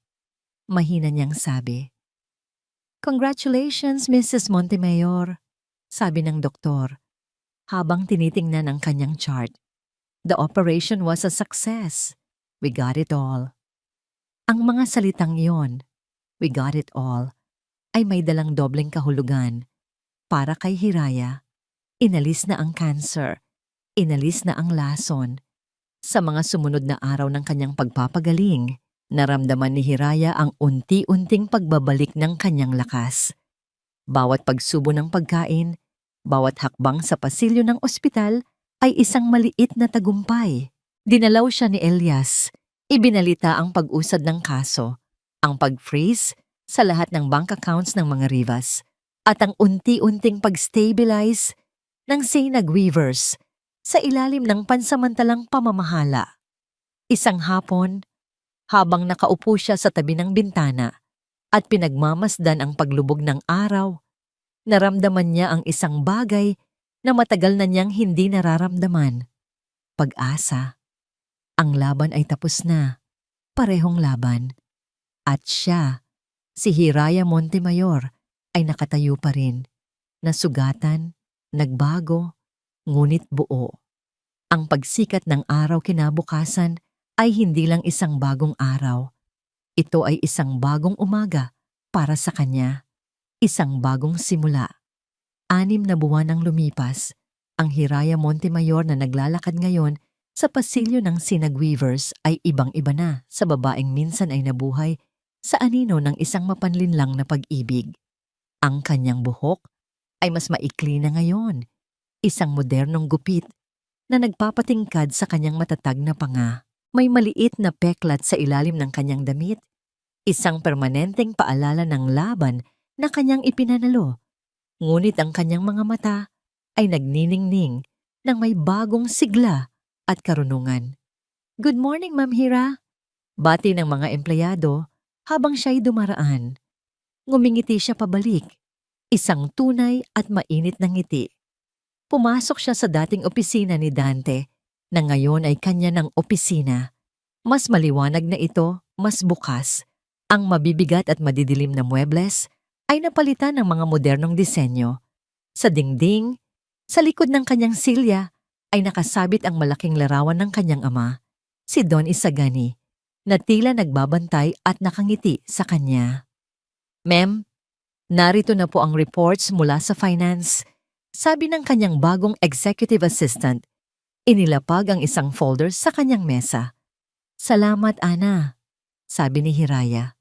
Mahina niyang sabi. "Congratulations, Mrs. Montemayor," sabi ng doktor habang tinitingnan ang kanyang chart. "The operation was a success. We got it all." Ang mga salitang iyon, "we got it all," ay may dalang dobleng kahulugan. Para kay Hiraya, inalis na ang cancer, inalis na ang lason. Sa mga sumunod na araw ng kanyang pagpapagaling, naramdaman ni Hiraya ang unti-unting pagbabalik ng kanyang lakas. Bawat pagsubo ng pagkain, bawat hakbang sa pasilyo ng ospital ay isang maliit na tagumpay. Dinalaw siya ni Elias. Ibinalita ang pag-usad ng kaso, ang pag-freeze sa lahat ng bank accounts ng mga Rivas, at ang unti-unting pag-stabilize ng Sinag Weavers sa ilalim ng pansamantalang pamamahala. Isang hapon, habang nakaupo siya sa tabi ng bintana at pinagmamasdan ang paglubog ng araw, naramdaman niya ang isang bagay na matagal na niyang hindi nararamdaman. Pag-asa. Ang laban ay tapos na. Parehong laban. At siya, si Hiraya Montemayor, ay nakatayo pa rin. Nasugatan, nagbago, ngunit buo. Ang pagsikat ng araw kinabukasan ay hindi lang isang bagong araw. Ito ay isang bagong umaga para sa kanya. Isang bagong simula. 6 na buwan ang lumipas. Ang Hiraya Montemayor na naglalakad ngayon sa pasilyo ng Sinag Weavers ay ibang-iba na sa babaeng minsan ay nabuhay sa anino ng isang mapanlinlang na pag-ibig. Ang kanyang buhok ay mas maikli na ngayon. Isang modernong gupit na nagpapatingkad sa kanyang matatag na panga. May maliit na peklat sa ilalim ng kanyang damit. Isang permanenteng paalala ng laban na kanyang ipinanalo. Ngunit ang kanyang mga mata ay nagniningning ng may bagong sigla at karunungan. "Good morning, Ma'am Hira," bati ng mga empleyado habang siya'y dumaraan. Ngumingiti siya pabalik, isang tunay at mainit na ngiti. Pumasok siya sa dating opisina ni Dante, na ngayon ay kanya ng opisina. Mas maliwanag na ito, mas bukas. Ang mabibigat at madidilim na muebles ay napalitan ng mga modernong disenyo. Sa dingding, sa likod ng kanyang silya, ay nakasabit ang malaking larawan ng kanyang ama, si Don Isagani, na tila nagbabantay at nakangiti sa kanya. "Ma'am, narito na po ang reports mula sa finance," sabi ng kanyang bagong executive assistant. Inilapag ang isang folder sa kanyang mesa. "Salamat, Ana," sabi ni Hiraya.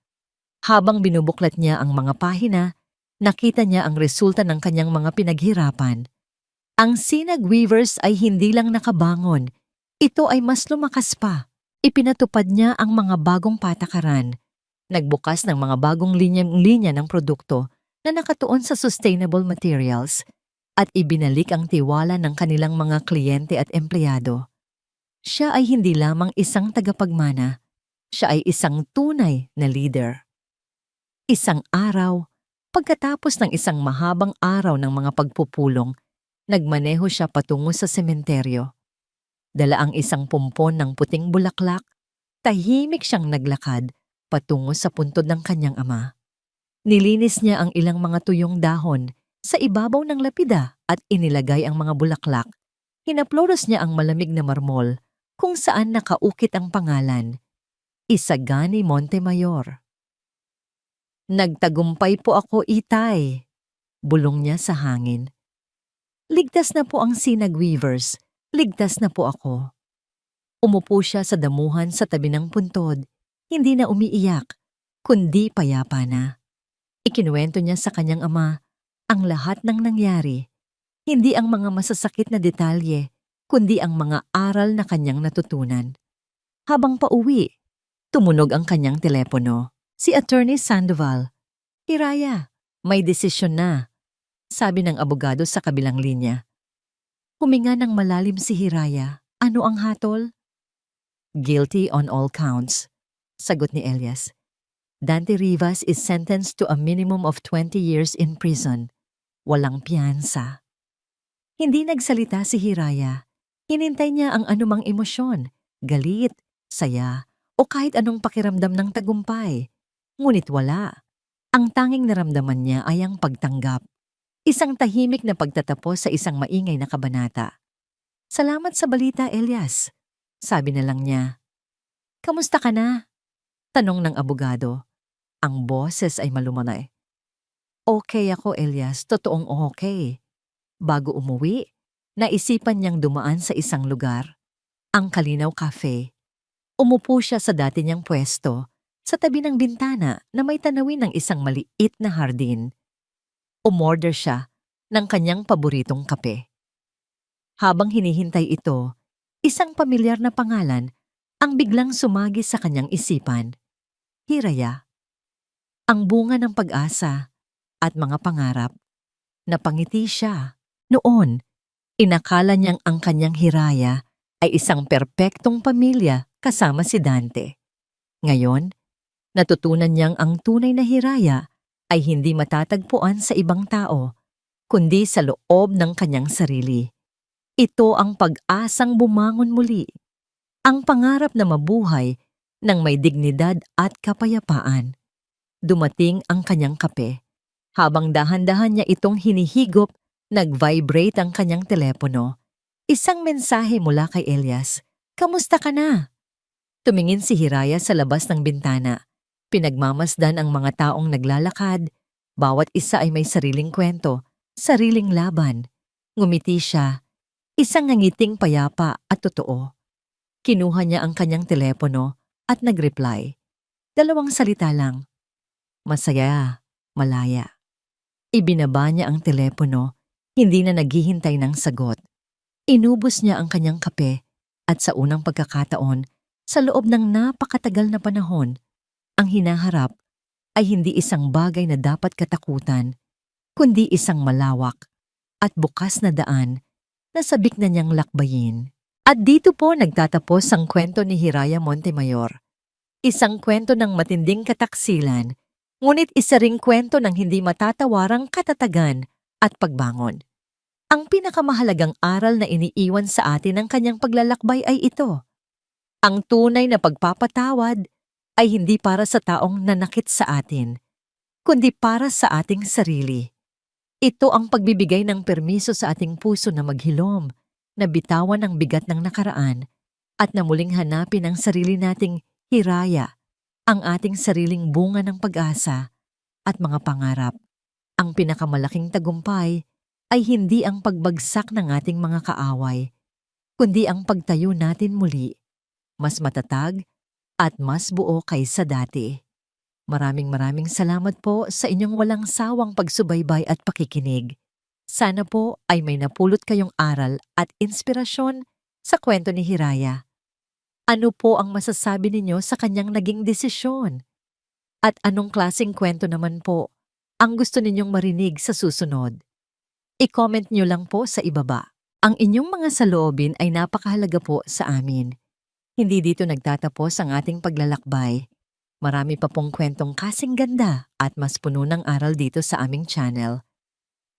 Habang binubuklat niya ang mga pahina, nakita niya ang resulta ng kanyang mga pinaghirapan. Ang Sinag Weavers ay hindi lang nakabangon, ito ay mas lumakas pa. Ipinatupad niya ang mga bagong patakaran, nagbukas ng mga bagong linya ng produkto na nakatuon sa sustainable materials, at ibinalik ang tiwala ng kanilang mga kliyente at empleyado. Siya ay hindi lamang isang tagapagmana, siya ay isang tunay na leader. Isang araw, pagkatapos ng isang mahabang araw ng mga pagpupulong, nagmaneho siya patungo sa sementeryo. Dala ang isang pumpon ng puting bulaklak, tahimik siyang naglakad patungo sa puntod ng kanyang ama. Nilinis niya ang ilang mga tuyong dahon sa ibabaw ng lapida at inilagay ang mga bulaklak. Hinaploros niya ang malamig na marmol kung saan nakaukit ang pangalan, Isagani Montemayor. "Nagtagumpay po ako, Itay," bulong niya sa hangin. "Ligtas na po ang Sinag Weavers, ligtas na po ako." Umupo siya sa damuhan sa tabi ng puntod, hindi na umiiyak, kundi payapa na. Ikinuwento niya sa kanyang ama ang lahat ng nangyari, hindi ang mga masasakit na detalye, kundi ang mga aral na kanyang natutunan. Habang pauwi, tumunog ang kanyang telepono. Si Attorney Sandoval. "Hiraya, may desisyon na," sabi ng abogado sa kabilang linya. Huminga ng malalim si Hiraya. "Ano ang hatol?" "Guilty on all counts," sagot ni Elias. "Dante Rivas is sentenced to a minimum of 20 years in prison. Walang piyansa." Hindi nagsalita si Hiraya. Hinintay niya ang anumang emosyon, galit, saya, o kahit anong pakiramdam ng tagumpay. Ngunit wala. Ang tanging naramdaman niya ay ang pagtanggap. Isang tahimik na pagtatapos sa isang maingay na kabanata. Salamat sa balita, Elias. Sabi na lang niya. Kamusta ka na? Tanong ng abogado. Ang boses ay malumanay. Okay ako, Elias. Totoong okay. Bago umuwi, naisipan niyang dumaan sa isang lugar, ang Kalinaw Cafe. Umupo siya sa dati niyang pwesto, sa tabi ng bintana na may tanawin ng isang maliit na hardin. Umorder siya ng kanyang paboritong kape. Habang hinihintay ito, isang pamilyar na pangalan ang biglang sumagi sa kanyang isipan. Hiraya. Ang bunga ng pag-asa at mga pangarap. Napangiti siya. Noon, inakala niyang ang kanyang Hiraya ay isang perpektong pamilya kasama si Dante. Ngayon, natutunan niyang ang tunay na Hiraya ay hindi matatagpuan sa ibang tao, kundi sa loob ng kanyang sarili. Ito ang pag-asang bumangon muli. Ang pangarap na mabuhay ng may dignidad at kapayapaan. Dumating ang kanyang kape. Habang dahan-dahan niya itong hinihigop, nag-vibrate ang kanyang telepono. Isang mensahe mula kay Elias. Kamusta ka na? Tumingin si Hiraya sa labas ng bintana. Pinagmamasdan ang mga taong naglalakad. Bawat isa ay may sariling kwento, sariling laban. Ngumiti siya. Isang nangiting payapa at totoo. Kinuha niya ang kanyang telepono at nag-reply. 2 salita lang. Masaya, malaya. Ibinaba niya ang telepono, hindi na naghihintay ng sagot. Inubos niya ang kanyang kape at sa unang pagkakataon, sa loob ng napakatagal na panahon, ang hinaharap ay hindi isang bagay na dapat katakutan, kundi isang malawak at bukas na daan na sabik na niyang lakbayin. At dito po nagtatapos ang kwento ni Hiraya Montemayor. Isang kwento ng matinding kataksilan, ngunit isa ring kwento ng hindi matatawarang katatagan at pagbangon. Ang pinakamahalagang aral na iniiwan sa atin ng kanyang paglalakbay ay ito. Ang tunay na pagpapatawad ay hindi para sa taong nanakit sa atin, kundi para sa ating sarili. Ito ang pagbibigay ng permiso sa ating puso na maghilom, na bitawan ang bigat ng nakaraan, at na muling hanapin ang sarili nating hiraya, ang ating sariling bunga ng pag-asa at mga pangarap. Ang pinakamalaking tagumpay ay hindi ang pagbagsak ng ating mga kaaway, kundi ang pagtayo natin muli, mas matatag at mas buo kaysa dati. Maraming salamat po sa inyong walang sawang pagsubaybay at pakikinig. Sana po ay may napulot kayong aral at inspirasyon sa kwento ni Hiraya. Ano po ang masasabi ninyo sa kanyang naging desisyon? At anong klaseng kwento naman po ang gusto ninyong marinig sa susunod? I-comment nyo lang po sa ibaba. Ang inyong mga saloobin ay napakahalaga po sa amin. Hindi dito nagtatapos ang ating paglalakbay. Marami pa pong kwentong kasing ganda at mas puno ng aral dito sa aming channel.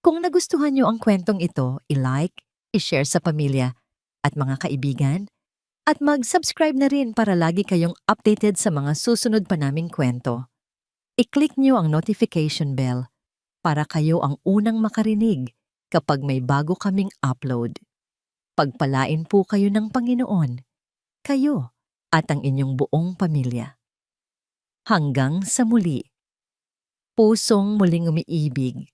Kung nagustuhan nyo ang kwentong ito, i-like, i-share sa pamilya at mga kaibigan, at mag-subscribe na rin para lagi kayong updated sa mga susunod pa naming kwento. I-click nyo ang notification bell para kayo ang unang makarinig kapag may bago kaming upload. Pagpalain po kayo ng Panginoon, kayo at ang inyong buong pamilya. Hanggang sa muli. Pusong muling umiibig